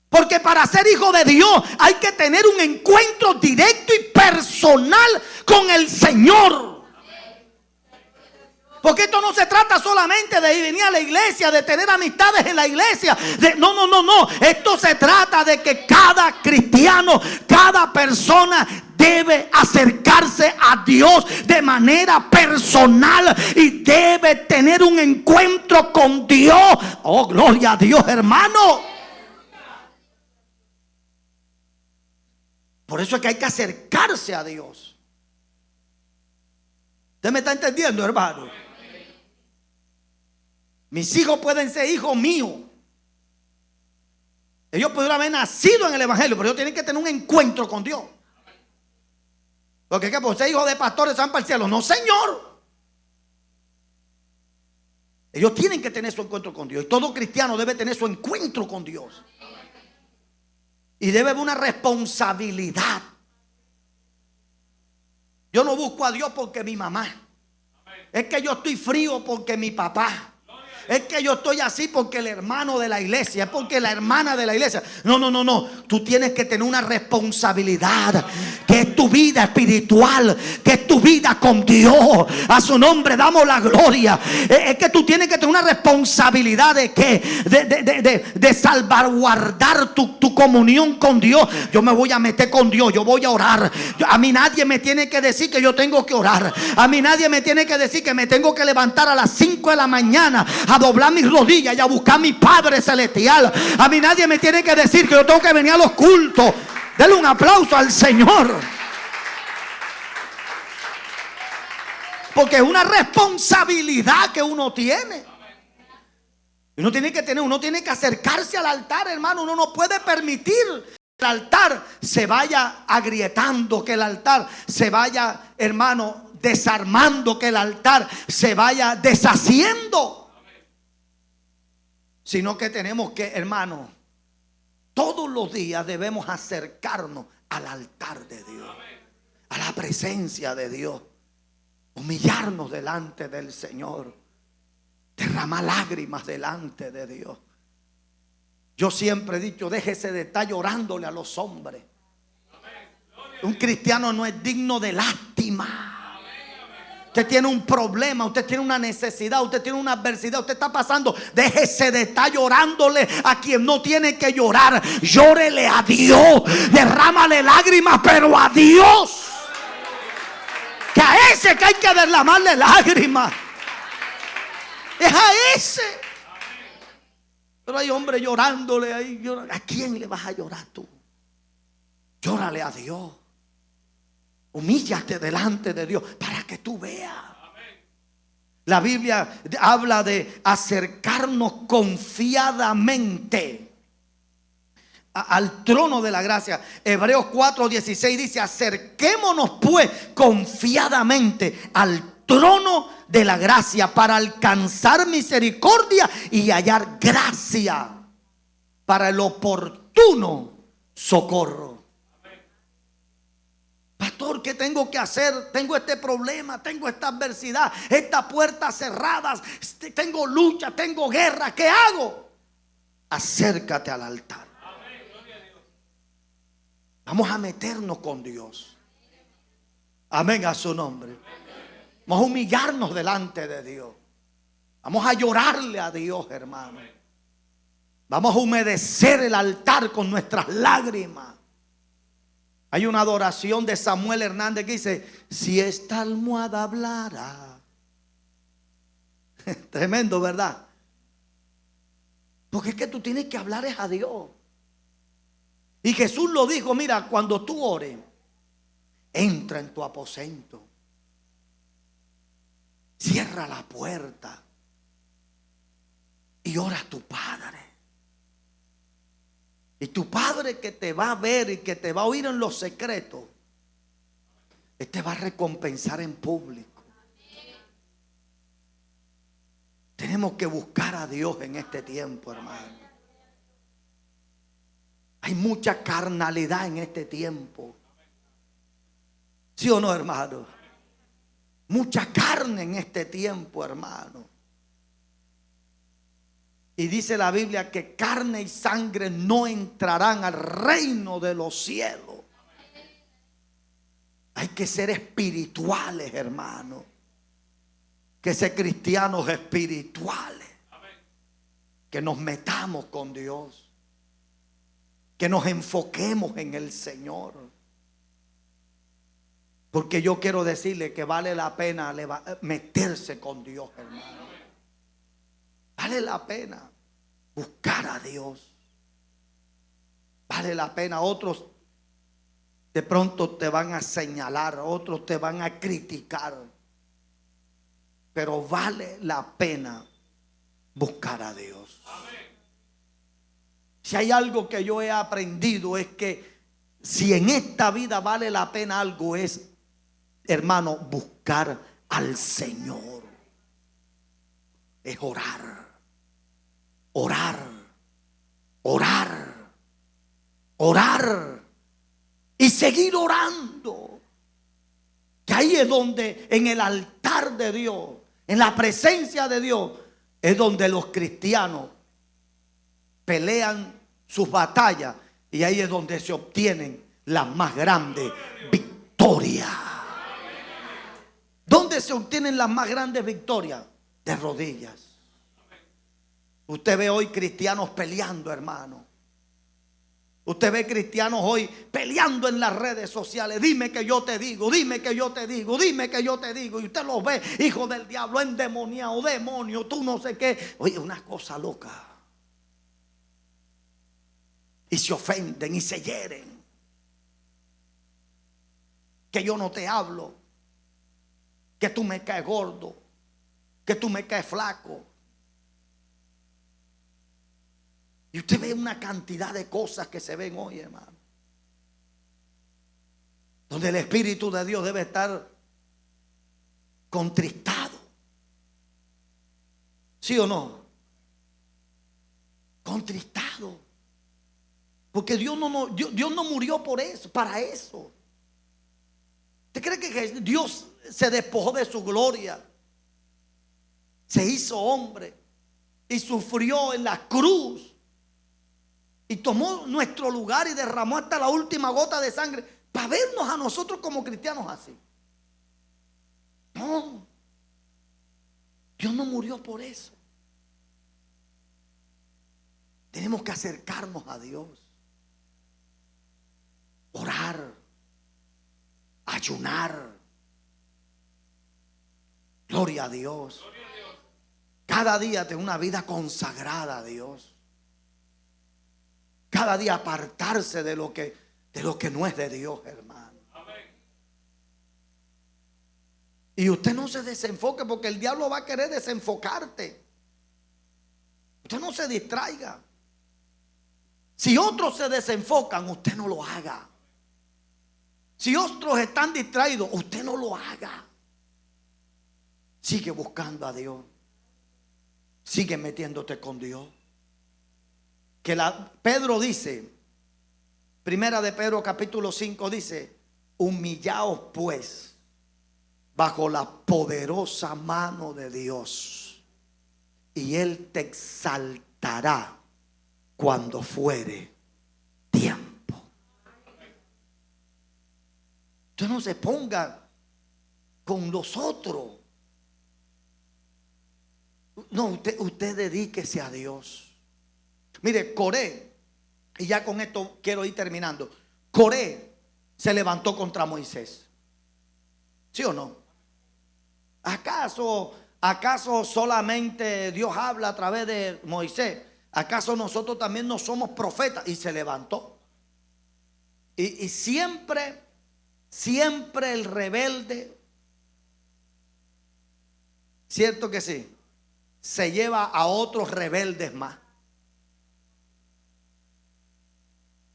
Porque para ser hijo de Dios hay que tener un encuentro directo y personal con el Señor. Porque esto no se trata solamente de venir a la iglesia, de tener amistades en la iglesia. No. Esto se trata de que cada cristiano, cada persona debe acercarse a Dios de manera personal y debe tener un encuentro con Dios. Oh, gloria a Dios, hermano. Por eso es que hay que acercarse a Dios. ¿Usted me está entendiendo, hermano? Mis hijos pueden ser hijos míos. Ellos pudieron haber nacido en el evangelio, pero ellos tienen que tener un encuentro con Dios. Porque es que por ser hijos de pastores van para el cielo. No, señor. Ellos tienen que tener su encuentro con Dios. Y todo cristiano debe tener su encuentro con Dios. Y debe haber una responsabilidad. Yo no busco a Dios porque mi mamá. Es que yo estoy frío porque mi papá. Es que yo estoy así porque el hermano de la iglesia, es porque la hermana de la iglesia. No. Tú tienes que tener una responsabilidad, que es tu vida espiritual, que es tu vida con Dios. A su nombre damos la gloria. Es que tú tienes que tener una responsabilidad de que de salvaguardar tu comunión con Dios. Yo me voy a meter con Dios, yo voy a orar. A mí nadie me tiene que decir que yo tengo que orar. A mí nadie me tiene que decir que me tengo que levantar a las 5 de la mañana a doblar mis rodillas y a buscar a mi Padre Celestial. A mí nadie me tiene que decir que yo tengo que venir a los cultos. Denle un aplauso al Señor. Porque es una responsabilidad que uno tiene. Uno tiene que acercarse al altar, hermano. Uno no puede permitir que el altar se vaya agrietando, que el altar se vaya, hermano, desarmando, que el altar se vaya deshaciendo. Sino que tenemos que, hermano, todos los días debemos acercarnos al altar de Dios, a la presencia de Dios, humillarnos delante del Señor, derramar lágrimas delante de Dios. Yo siempre he dicho, déjese de estar llorándole a los hombres. Un cristiano no es digno de lástima. Usted tiene un problema, usted tiene una necesidad, usted tiene una adversidad, usted está pasando. Déjese de estar llorándole a quien no tiene que llorar. Llórele a Dios, derrámale lágrimas, pero a Dios. Que a ese que hay que derramarle lágrimas. Es a ese. Pero hay hombres llorándole ahí. ¿A quién le vas a llorar tú? Llórale a Dios. Humíllate delante de Dios para que tú veas. La Biblia habla de acercarnos confiadamente al trono de la gracia. Hebreos 4:16 dice: acerquémonos pues confiadamente al trono de la gracia para alcanzar misericordia y hallar gracia para el oportuno socorro. Pastor, ¿qué tengo que hacer? Tengo este problema, tengo esta adversidad, estas puertas cerradas, tengo lucha, tengo guerra. ¿Qué hago? Acércate al altar. Vamos a meternos con Dios. Amén a su nombre. Vamos a humillarnos delante de Dios. Vamos a llorarle a Dios, hermano. Vamos a humedecer el altar con nuestras lágrimas. Hay una adoración de Samuel Hernández que dice: si esta almohada hablara. Tremendo, ¿verdad? Porque es que tú tienes que hablar es a Dios. Y Jesús lo dijo: mira, cuando tú ores, entra en tu aposento, cierra la puerta y ora a tu Padre. Y tu Padre, que te va a ver y que te va a oír en los secretos, Él te va a recompensar en público. Tenemos que buscar a Dios en este tiempo, hermano. Hay mucha carnalidad en este tiempo. ¿Sí o no, hermano? Mucha carne en este tiempo, hermano. Y dice la Biblia que carne y sangre no entrarán al reino de los cielos. Hay que ser espirituales, hermano. Que ser cristianos espirituales. Que nos metamos con Dios. Que nos enfoquemos en el Señor. Porque yo quiero decirle que vale la pena meterse con Dios, hermano. Vale la pena buscar a Dios. Vale la pena. Otros de pronto te van a señalar, otros te van a criticar. Pero vale la pena buscar a Dios. Si hay algo que yo he aprendido es que si en esta vida vale la pena algo, es, hermano, buscar al Señor. Es orar. Orar, orar, orar y seguir orando. Que ahí es donde, en el altar de Dios, en la presencia de Dios, es donde los cristianos pelean sus batallas. Y ahí es donde se obtienen las más grandes victorias. ¿Dónde se obtienen las más grandes victorias? De rodillas. Usted ve hoy cristianos peleando, hermano. Usted ve cristianos hoy peleando en las redes sociales. Dime que yo te digo, dime que yo te digo, dime que yo te digo. Y usted los ve, hijo del diablo, endemoniado, demonio, tú no sé qué. Oye, una cosa loca. Y se ofenden y se hieren. Que yo no te hablo. Que tú me caes gordo. Que tú me caes flaco. Y usted ve una cantidad de cosas que se ven hoy, hermano. Donde el Espíritu de Dios debe estar contristado. ¿Sí o no? Contristado. Porque Dios no murió por eso, para eso. ¿Usted cree que Dios se despojó de su gloria? Se hizo hombre y sufrió en la cruz y tomó nuestro lugar y derramó hasta la última gota de sangre para vernos a nosotros como cristianos así. No, Dios no murió por eso. Tenemos que acercarnos a Dios, orar, ayunar. Gloria a Dios. Cada día tener una vida consagrada a Dios. Cada día apartarse de lo que no es de Dios, hermano. Y usted no se desenfoque, porque el diablo va a querer desenfocarte. Usted no se distraiga. Si otros se desenfocan, usted no lo haga. Si otros están distraídos, usted no lo haga. Sigue buscando a Dios. Sigue metiéndote con Dios. Pedro dice, primera de Pedro capítulo 5 dice: humillaos pues bajo la poderosa mano de Dios, y Él te exaltará cuando fuere tiempo. Usted no se ponga con los otros. No, usted dedíquese a Dios. Mire, Coré, y ya con esto quiero ir terminando. Coré se levantó contra Moisés. ¿Sí o no? ¿Acaso solamente Dios habla a través de Moisés? ¿Acaso nosotros también no somos profetas? Y se levantó. Y siempre el rebelde, cierto que sí, se lleva a otros rebeldes más.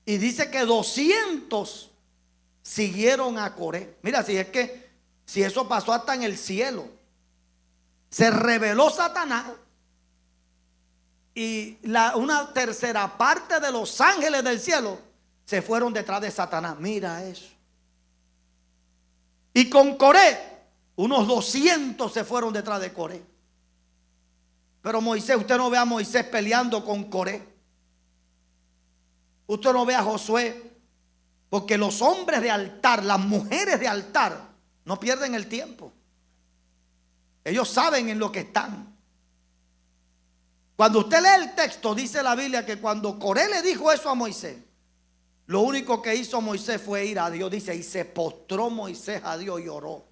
Y dice que 200 siguieron a Coré. Mira, si eso pasó hasta en el cielo. Se rebeló Satanás y una tercera parte de los ángeles del cielo se fueron detrás de Satanás. Mira eso. Y con Coré, unos 200 se fueron detrás de Coré. Pero Moisés, usted no ve a Moisés peleando con Coré. Usted no ve a Josué. Porque los hombres de altar, las mujeres de altar, no pierden el tiempo. Ellos saben en lo que están. Cuando usted lee el texto, dice la Biblia que cuando Coré le dijo eso a Moisés, lo único que hizo Moisés fue ir a Dios. Dice, y se postró Moisés a Dios y oró.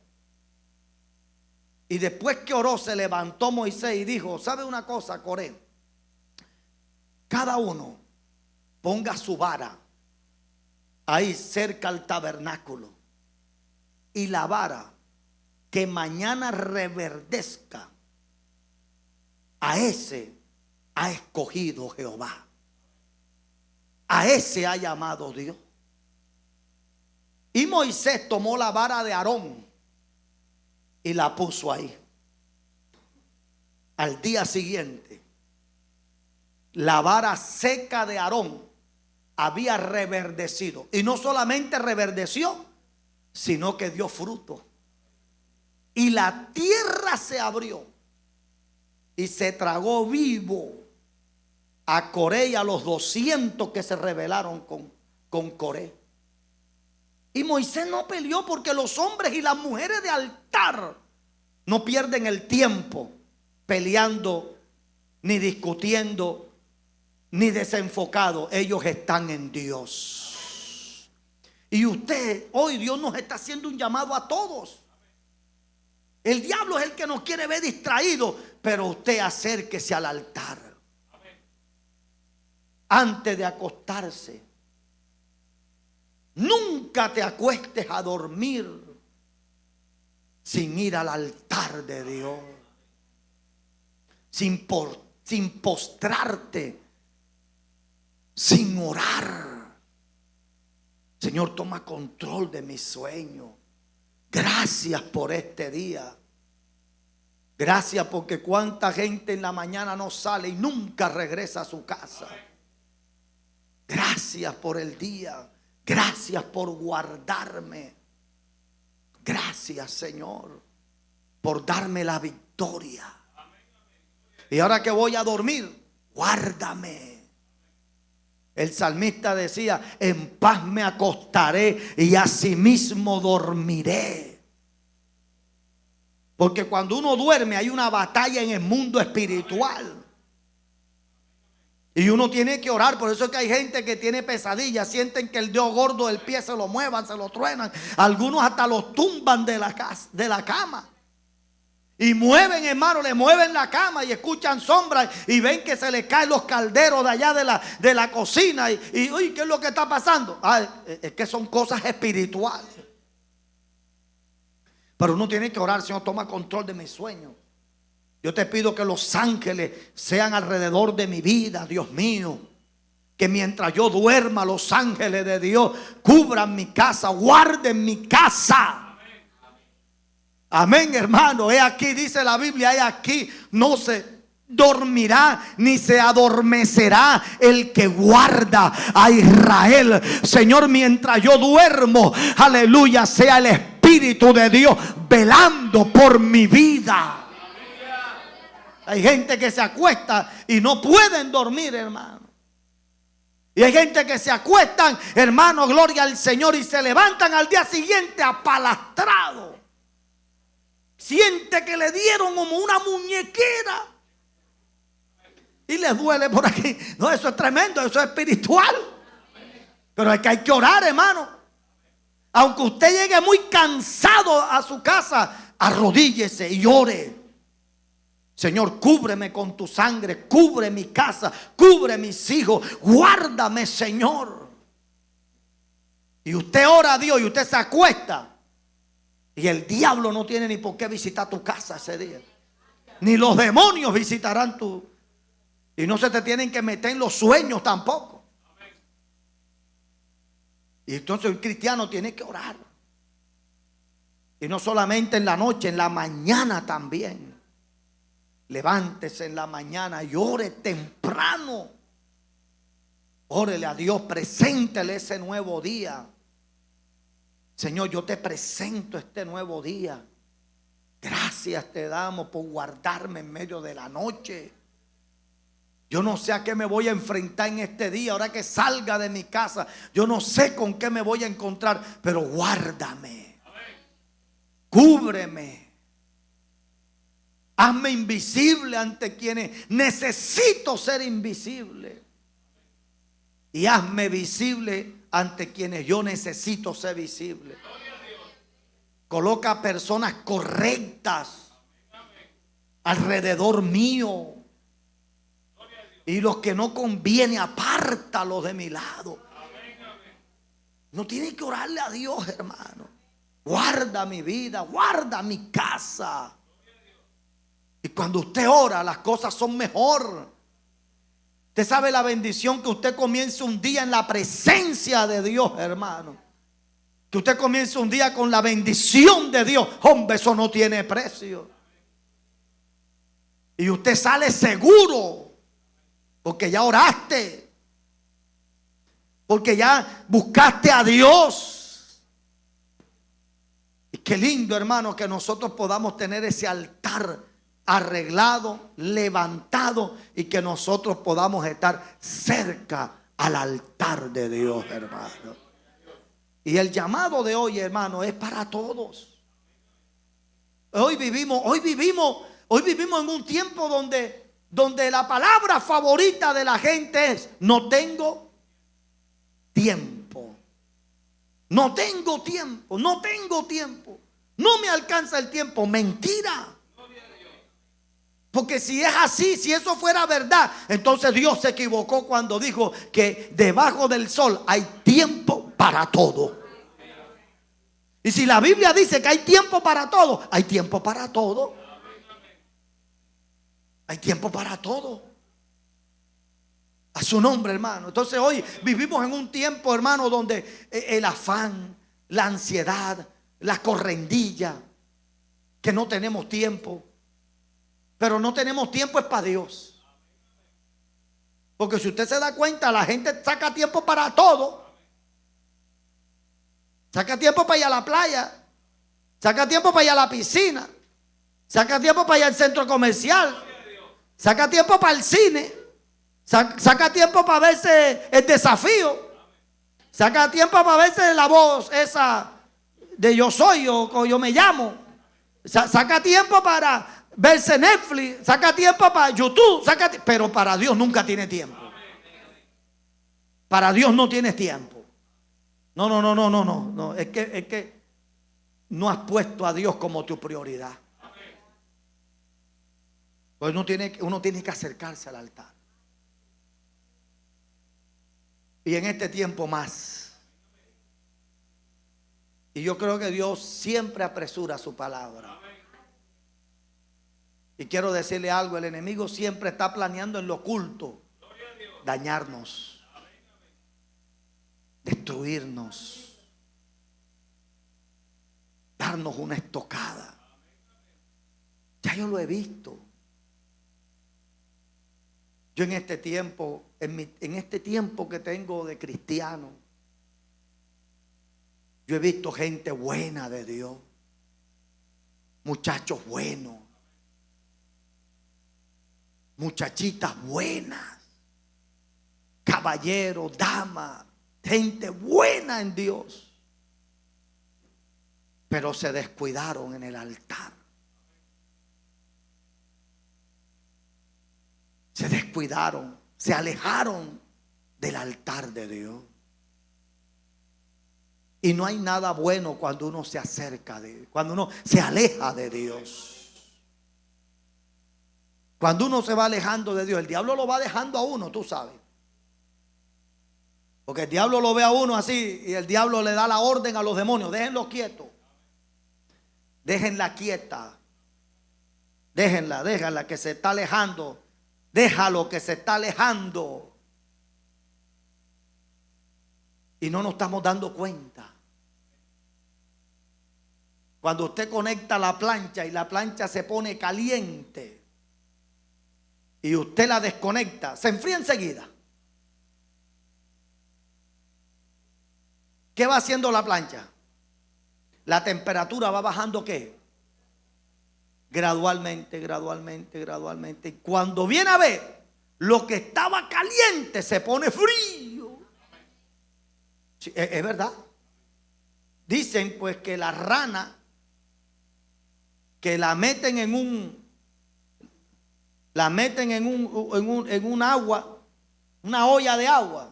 Y después que oró, se levantó Moisés y dijo: ¿sabe una cosa, Coré? Cada uno ponga su vara ahí cerca al tabernáculo, y la vara que mañana reverdezca, a ese ha escogido Jehová, a ese ha llamado Dios. Y Moisés tomó la vara de Aarón y la puso ahí. Al día siguiente, la vara seca de Aarón había reverdecido. Y no solamente reverdeció, sino que dio fruto. Y la tierra se abrió y se tragó vivo a Coré y a los 200 que se rebelaron con Coré. Y Moisés no peleó, porque los hombres y las mujeres de altar no pierden el tiempo peleando, ni discutiendo, ni desenfocado. Ellos están en Dios. Y usted, hoy Dios nos está haciendo un llamado a todos. El diablo es el que nos quiere ver distraídos, pero usted acérquese al altar. Antes de acostarse, nunca te acuestes a dormir sin ir al altar de Dios, sin postrarte, sin orar. Señor, toma control de mi sueño. Gracias por este día. Gracias porque cuánta gente en la mañana no sale y nunca regresa a su casa. Gracias por el día. Gracias por guardarme. Gracias, Señor, por darme la victoria. Y ahora que voy a dormir, guárdame. El salmista decía: en paz me acostaré y asimismo dormiré. Porque cuando uno duerme hay una batalla en el mundo espiritual. Y uno tiene que orar. Por eso es que hay gente que tiene pesadillas. Sienten que el dedo gordo del pie se lo muevan, se lo truenan. Algunos hasta los tumban de la cama. Y mueven, hermano, le mueven la cama y escuchan sombras y ven que se les caen los calderos de allá de la cocina. Y uy, ¿qué es lo que está pasando? Es que son cosas espirituales. Pero uno tiene que orar: Señor, toma control de mis sueños. Yo te pido que los ángeles sean alrededor de mi vida, Dios mío. Que mientras yo duerma, los ángeles de Dios cubran mi casa, guarden mi casa. Amén, hermano. He aquí, dice la Biblia, he aquí, no se dormirá ni se adormecerá el que guarda a Israel. Señor, mientras yo duermo, aleluya, sea el Espíritu de Dios velando por mi vida. Hay gente que se acuesta y no pueden dormir, hermano. Y hay gente que se acuestan, hermano, gloria al Señor, y se levantan al día siguiente apalastrados. Siente que le dieron como una muñequera y les duele por aquí. No, eso es tremendo, eso es espiritual. Pero es que hay que orar, hermano. Aunque usted llegue muy cansado a su casa, arrodíllese y ore. Señor, cúbreme con tu sangre, cubre mi casa, cubre mis hijos, guárdame, Señor. Y usted ora a Dios y usted se acuesta. Y el diablo no tiene ni por qué visitar tu casa ese día. Ni los demonios visitarán tu. Y no se te tienen que meter en los sueños tampoco. Y entonces el cristiano tiene que orar. Y no solamente en la noche, en la mañana también. Levántese en la mañana y ore temprano. Órele a Dios, preséntele ese nuevo día. Señor, yo te presento este nuevo día. Gracias te damos por guardarme en medio de la noche. Yo no sé a qué me voy a enfrentar en este día. Ahora que salga de mi casa, yo no sé con qué me voy a encontrar. Pero guárdame. Cúbreme. Hazme invisible ante quienes necesito ser invisible. Y hazme visible ante quienes yo necesito ser visible. Coloca personas correctas alrededor mío. Y los que no conviene, apártalos de mi lado. No tiene que orarle a Dios, hermano. Guarda mi vida, guarda mi casa. Y cuando usted ora, las cosas son mejor. Usted sabe la bendición que usted comience un día en la presencia de Dios, hermano. Que usted comience un día con la bendición de Dios. Hombre, eso no tiene precio. Y usted sale seguro. Porque ya oraste. Porque ya buscaste a Dios. Y qué lindo, hermano, que nosotros podamos tener ese altar arreglado, levantado, y que nosotros podamos estar cerca al altar de Dios, hermano. Y el llamado de hoy, hermano, es para todos. Hoy vivimos en un tiempo donde la palabra favorita de la gente es: no tengo tiempo. No tengo tiempo, no tengo tiempo. No me alcanza el tiempo. Mentira. Porque si es así, si eso fuera verdad, entonces Dios se equivocó cuando dijo que debajo del sol hay tiempo para todo. Y si la Biblia dice que hay tiempo para todo, hay tiempo para todo. Hay tiempo para todo. A su nombre, hermano. Entonces hoy vivimos en un tiempo, hermano, donde el afán, la ansiedad, la correndilla, que no tenemos tiempo. Pero no tenemos tiempo es para Dios. Porque si usted se da cuenta, la gente saca tiempo para todo. Saca tiempo para ir a la playa. Saca tiempo para ir a la piscina. Saca tiempo para ir al centro comercial. Saca tiempo para el cine. Saca tiempo para verse el desafío. Saca tiempo para verse la voz esa de yo soy o yo me llamo. Saca tiempo para verse Netflix. Saca tiempo para YouTube. Pero para Dios nunca tiene tiempo. Para Dios no tienes tiempo. No. Es que no has puesto a Dios como tu prioridad. Pues uno tiene que acercarse al altar. Y en este tiempo más. Y yo creo que Dios siempre apresura su palabra. Y quiero decirle algo, el enemigo siempre está planeando en lo oculto dañarnos, destruirnos, darnos una estocada. Ya yo lo he visto. Yo en este tiempo, en este tiempo que tengo de cristiano, yo he visto gente buena de Dios, muchachos buenos, muchachitas buenas, caballeros, damas, gente buena en Dios, pero se descuidaron en el altar. Se descuidaron, se alejaron del altar de Dios. Y no hay nada bueno cuando uno se acerca de Dios, cuando uno se aleja de Dios. Cuando uno se va alejando de Dios, el diablo lo va dejando a uno, tú sabes. Porque el diablo lo ve a uno así y el diablo le da la orden a los demonios: déjenlo quieto, déjenla quieta, déjenla que se está alejando. Déjalo que se está alejando. Y no nos estamos dando cuenta. Cuando usted conecta la plancha y la plancha se pone caliente y usted la desconecta, se enfría enseguida. ¿Qué va haciendo la plancha? La temperatura va bajando, ¿qué? Gradualmente. Y cuando viene a ver, lo que estaba caliente se pone frío. Sí, es verdad. Dicen pues que la rana que la meten en un agua, una olla de agua,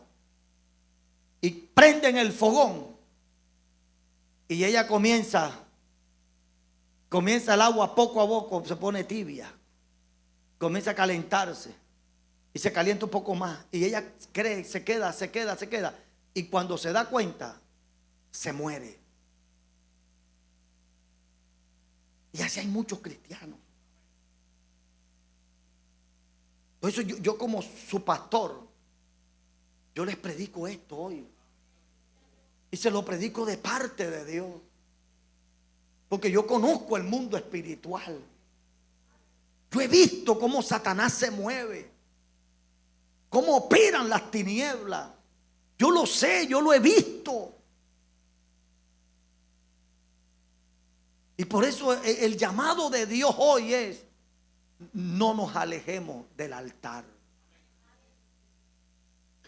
y prenden el fogón y ella comienza el agua poco a poco, se pone tibia, comienza a calentarse y se calienta un poco más y ella se queda y cuando se da cuenta se muere. Y así hay muchos cristianos. Por eso yo como su pastor, yo les predico esto hoy y se lo predico de parte de Dios. Porque yo conozco el mundo espiritual. Yo he visto cómo Satanás se mueve, cómo operan las tinieblas. Yo lo sé, yo lo he visto. Y por eso el llamado de Dios hoy es: no nos alejemos del altar.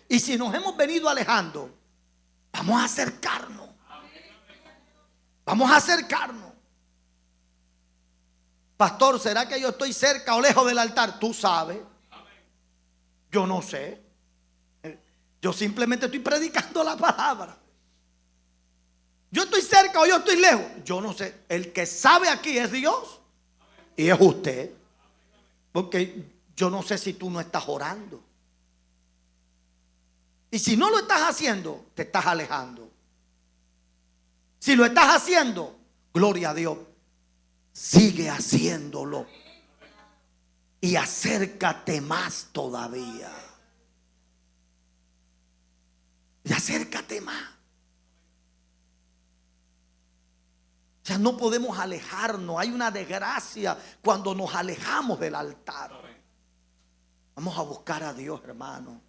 Y si nos hemos venido alejando, vamos a acercarnos. Vamos a acercarnos. Pastor, ¿será que yo estoy cerca o lejos del altar? Tú sabes. Yo no sé. Yo simplemente estoy predicando la palabra. Yo estoy cerca o yo estoy lejos. Yo no sé. El que sabe aquí es Dios y es usted. Porque yo no sé si tú no estás orando. Y si no lo estás haciendo, te estás alejando. Si lo estás haciendo, gloria a Dios, sigue haciéndolo y acércate más todavía. Y acércate más. O sea, no podemos alejarnos. Hay una desgracia cuando nos alejamos del altar. Vamos a buscar a Dios, hermano.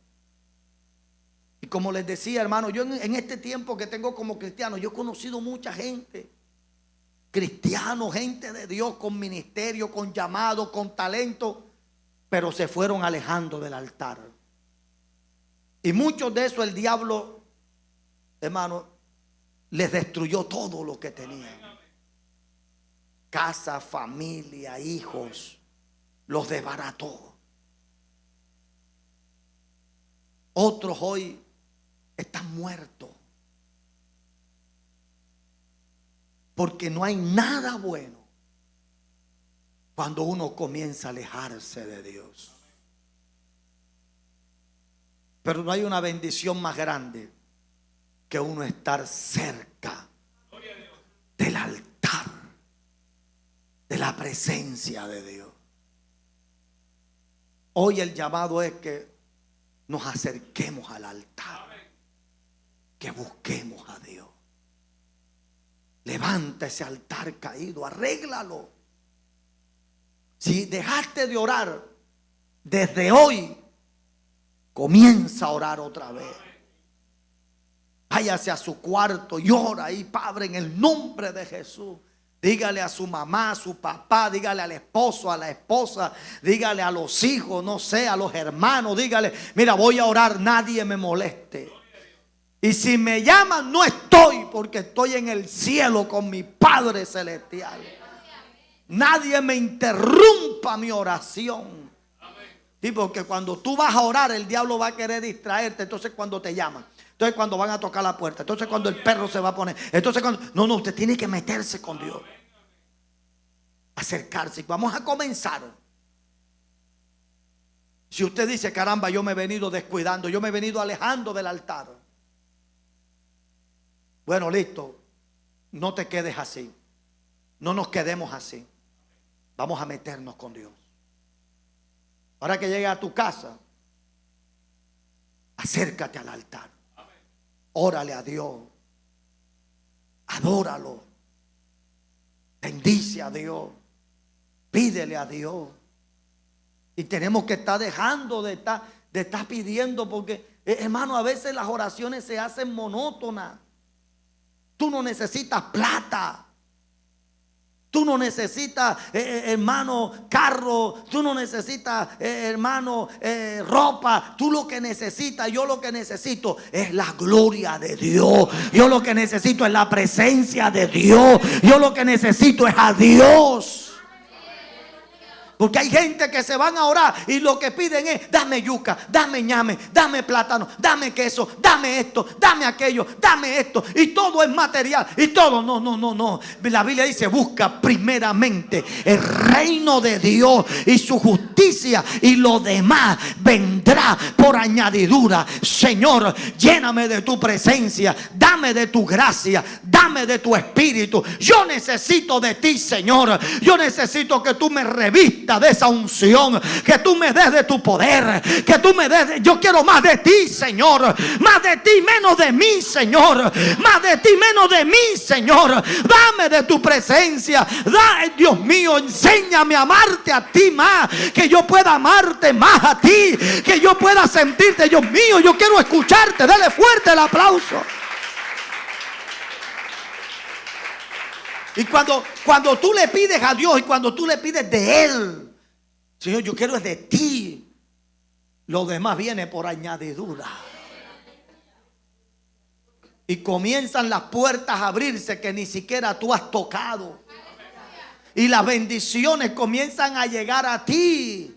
Y como les decía, hermano, yo en este tiempo que tengo como cristiano, yo he conocido mucha gente, cristianos, gente de Dios con ministerio, con llamado, con talento, pero se fueron alejando del altar. Y muchos de eso el diablo, hermano, les destruyó todo lo que tenían. Casa, familia, hijos, los desbarató. Otros hoy están muertos. Porque no hay nada bueno cuando uno comienza a alejarse de Dios. Pero no hay una bendición más grande que uno estar cerca del altar, de la presencia de Dios. Hoy el llamado es que nos acerquemos al altar, que busquemos a Dios. Levanta ese altar caído, arréglalo. Si dejaste de orar, desde hoy comienza a orar otra vez. Váyase a su cuarto y ora ahí, Padre, en el nombre de Jesús. Dígale a su mamá, a su papá, dígale al esposo, a la esposa, dígale a los hijos, no sé, a los hermanos, dígale, mira, voy a orar, nadie me moleste. Y si me llaman, no estoy, porque estoy en el cielo con mi Padre celestial. Nadie me interrumpa mi oración. Sí, porque cuando tú vas a orar, el diablo va a querer distraerte. Entonces cuando te llaman, entonces cuando van a tocar la puerta, entonces cuando el perro se va a poner, entonces cuando... No, usted tiene que meterse con Dios, acercarse. Vamos a comenzar. Si usted dice, caramba, yo me he venido descuidando, yo me he venido alejando del altar. Bueno, listo, no te quedes así. No nos quedemos así. Vamos a meternos con Dios. Ahora que llegue a tu casa, acércate al altar. Órale a Dios. Adóralo. Bendice a Dios. Pídele a Dios. Y tenemos que estar dejando de estar pidiendo, porque hermano, a veces las oraciones se hacen monótonas. Tú no necesitas plata. Tú no necesitas, hermano, carro. Tú no necesitas, hermano, ropa. Tú lo que necesitas, yo lo que necesito es la gloria de Dios. Yo lo que necesito es la presencia de Dios. Yo lo que necesito es a Dios. Porque hay gente que se van a orar y lo que piden es: dame yuca, dame ñame, dame plátano, dame queso, dame esto, dame aquello, dame esto. Y todo es material. Y todo, no. La Biblia dice: busca primeramente el reino de Dios y su justicia, y lo demás vendrá por añadidura. Señor, lléname de tu presencia, dame de tu gracia, dame de tu espíritu. Yo necesito de ti, Señor. Yo necesito que tú me revistas de esa unción, que tú me des de tu poder, que tú me des yo quiero más de ti, Señor. Más de ti, menos de mí, Señor. Más de ti, menos de mí, Señor. Dame de tu presencia. Dios mío, enséñame a amarte a ti más, que yo pueda amarte más a ti, que yo pueda sentirte. Dios mío, yo quiero escucharte. Dale fuerte el aplauso. Y cuando tú le pides a Dios, y cuando tú le pides de Él, Señor, yo quiero es de ti, lo demás viene por añadidura. Y comienzan las puertas a abrirse que ni siquiera tú has tocado. Y las bendiciones comienzan a llegar a ti.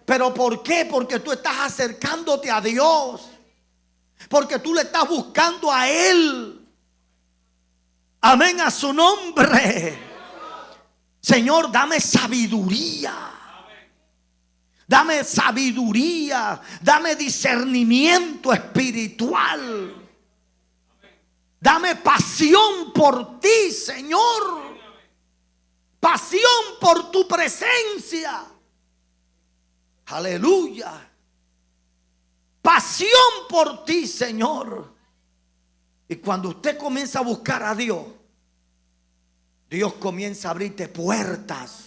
¿Pero por qué? Porque tú estás acercándote a Dios. Porque tú le estás buscando a Él. Amén a su nombre. Señor, dame sabiduría. Dame sabiduría. Dame discernimiento espiritual. Dame pasión por ti, Señor. Pasión por tu presencia. Aleluya. Pasión por ti, Señor. Y cuando usted comienza a buscar a Dios, Dios comienza a abrirte puertas.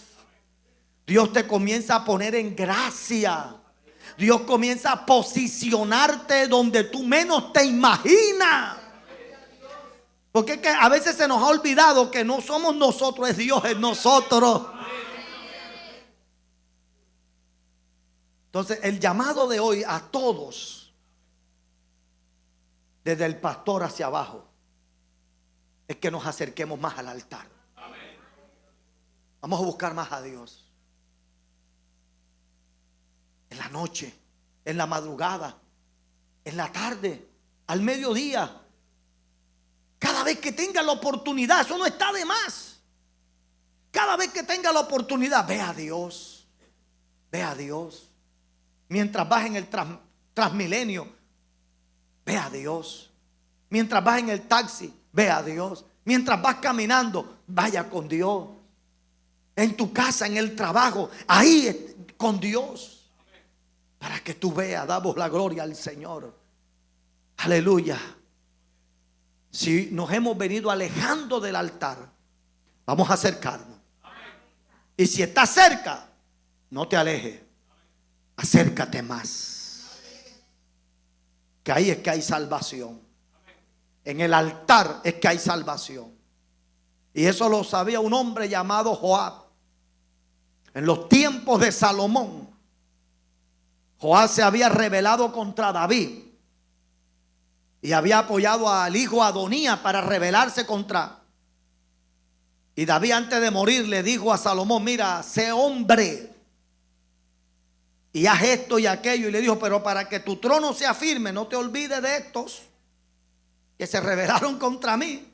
Dios te comienza a poner en gracia. Dios comienza a posicionarte donde tú menos te imaginas. Porque es que a veces se nos ha olvidado que no somos nosotros, es Dios en nosotros. Entonces el llamado de hoy a todos, desde el pastor hacia abajo, es que nos acerquemos más al altar. Vamos a buscar más a Dios. En la noche, en la madrugada, en la tarde, al mediodía. Cada vez que tenga la oportunidad, eso no está de más. Cada vez que tenga la oportunidad, ve a Dios. Ve a Dios. Mientras vas en el Transmilenio, ve a Dios. Mientras vas en el taxi, ve a Dios. Mientras vas caminando, vaya con Dios. En tu casa, en el trabajo, ahí con Dios. Para que tú veas, damos la gloria al Señor. Aleluya. Si nos hemos venido alejando del altar, vamos a acercarnos. Y si estás cerca, no te alejes. Acércate más. Que ahí es que hay salvación. En el altar es que hay salvación. Y eso lo sabía un hombre llamado Joab. En los tiempos de Salomón, Joab se había rebelado contra David y había apoyado al hijo Adonías para rebelarse contra. Y David, antes de morir, le dijo a Salomón: mira, sé hombre y haz esto y aquello. Y le dijo: pero para que tu trono sea firme, no te olvides de estos que se rebelaron contra mí.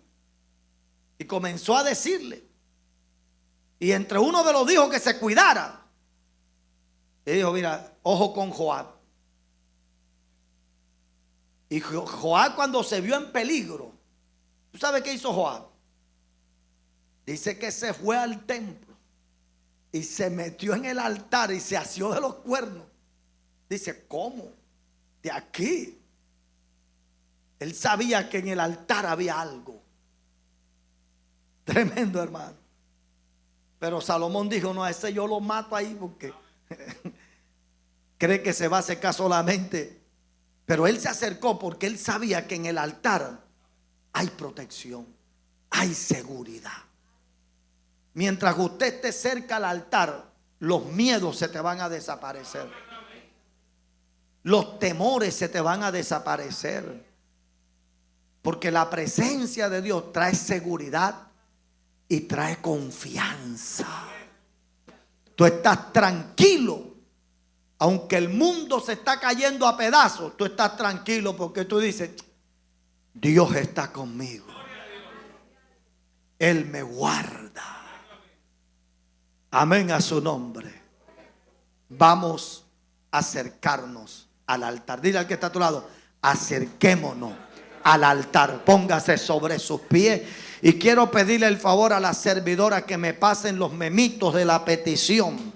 Y comenzó a decirle. Y entre uno de los dijo que se cuidara. Y dijo: mira, ojo con Joab. Y Joab, cuando se vio en peligro, ¿tú sabes qué hizo Joab? Dice que se fue al templo y se metió en el altar y se asió de los cuernos. Dice: ¿cómo? De aquí. Él sabía que en el altar había algo tremendo, hermano. Pero Salomón dijo: no, a ese yo lo mato ahí porque cree que se va a secar solamente. Pero él se acercó porque él sabía que en el altar hay protección, hay seguridad. Mientras usted esté cerca al altar, los miedos se te van a desaparecer. Los temores se te van a desaparecer. Porque la presencia de Dios trae seguridad y trae confianza. Tú estás tranquilo. Aunque el mundo se está cayendo a pedazos, tú estás tranquilo porque tú dices: Dios está conmigo. Él me guarda. Amén a su nombre. Vamos a acercarnos al altar. Dile al que está a tu lado: acerquémonos al altar. Póngase sobre sus pies. Y quiero pedirle el favor a la servidora que me pasen los memitos de la petición.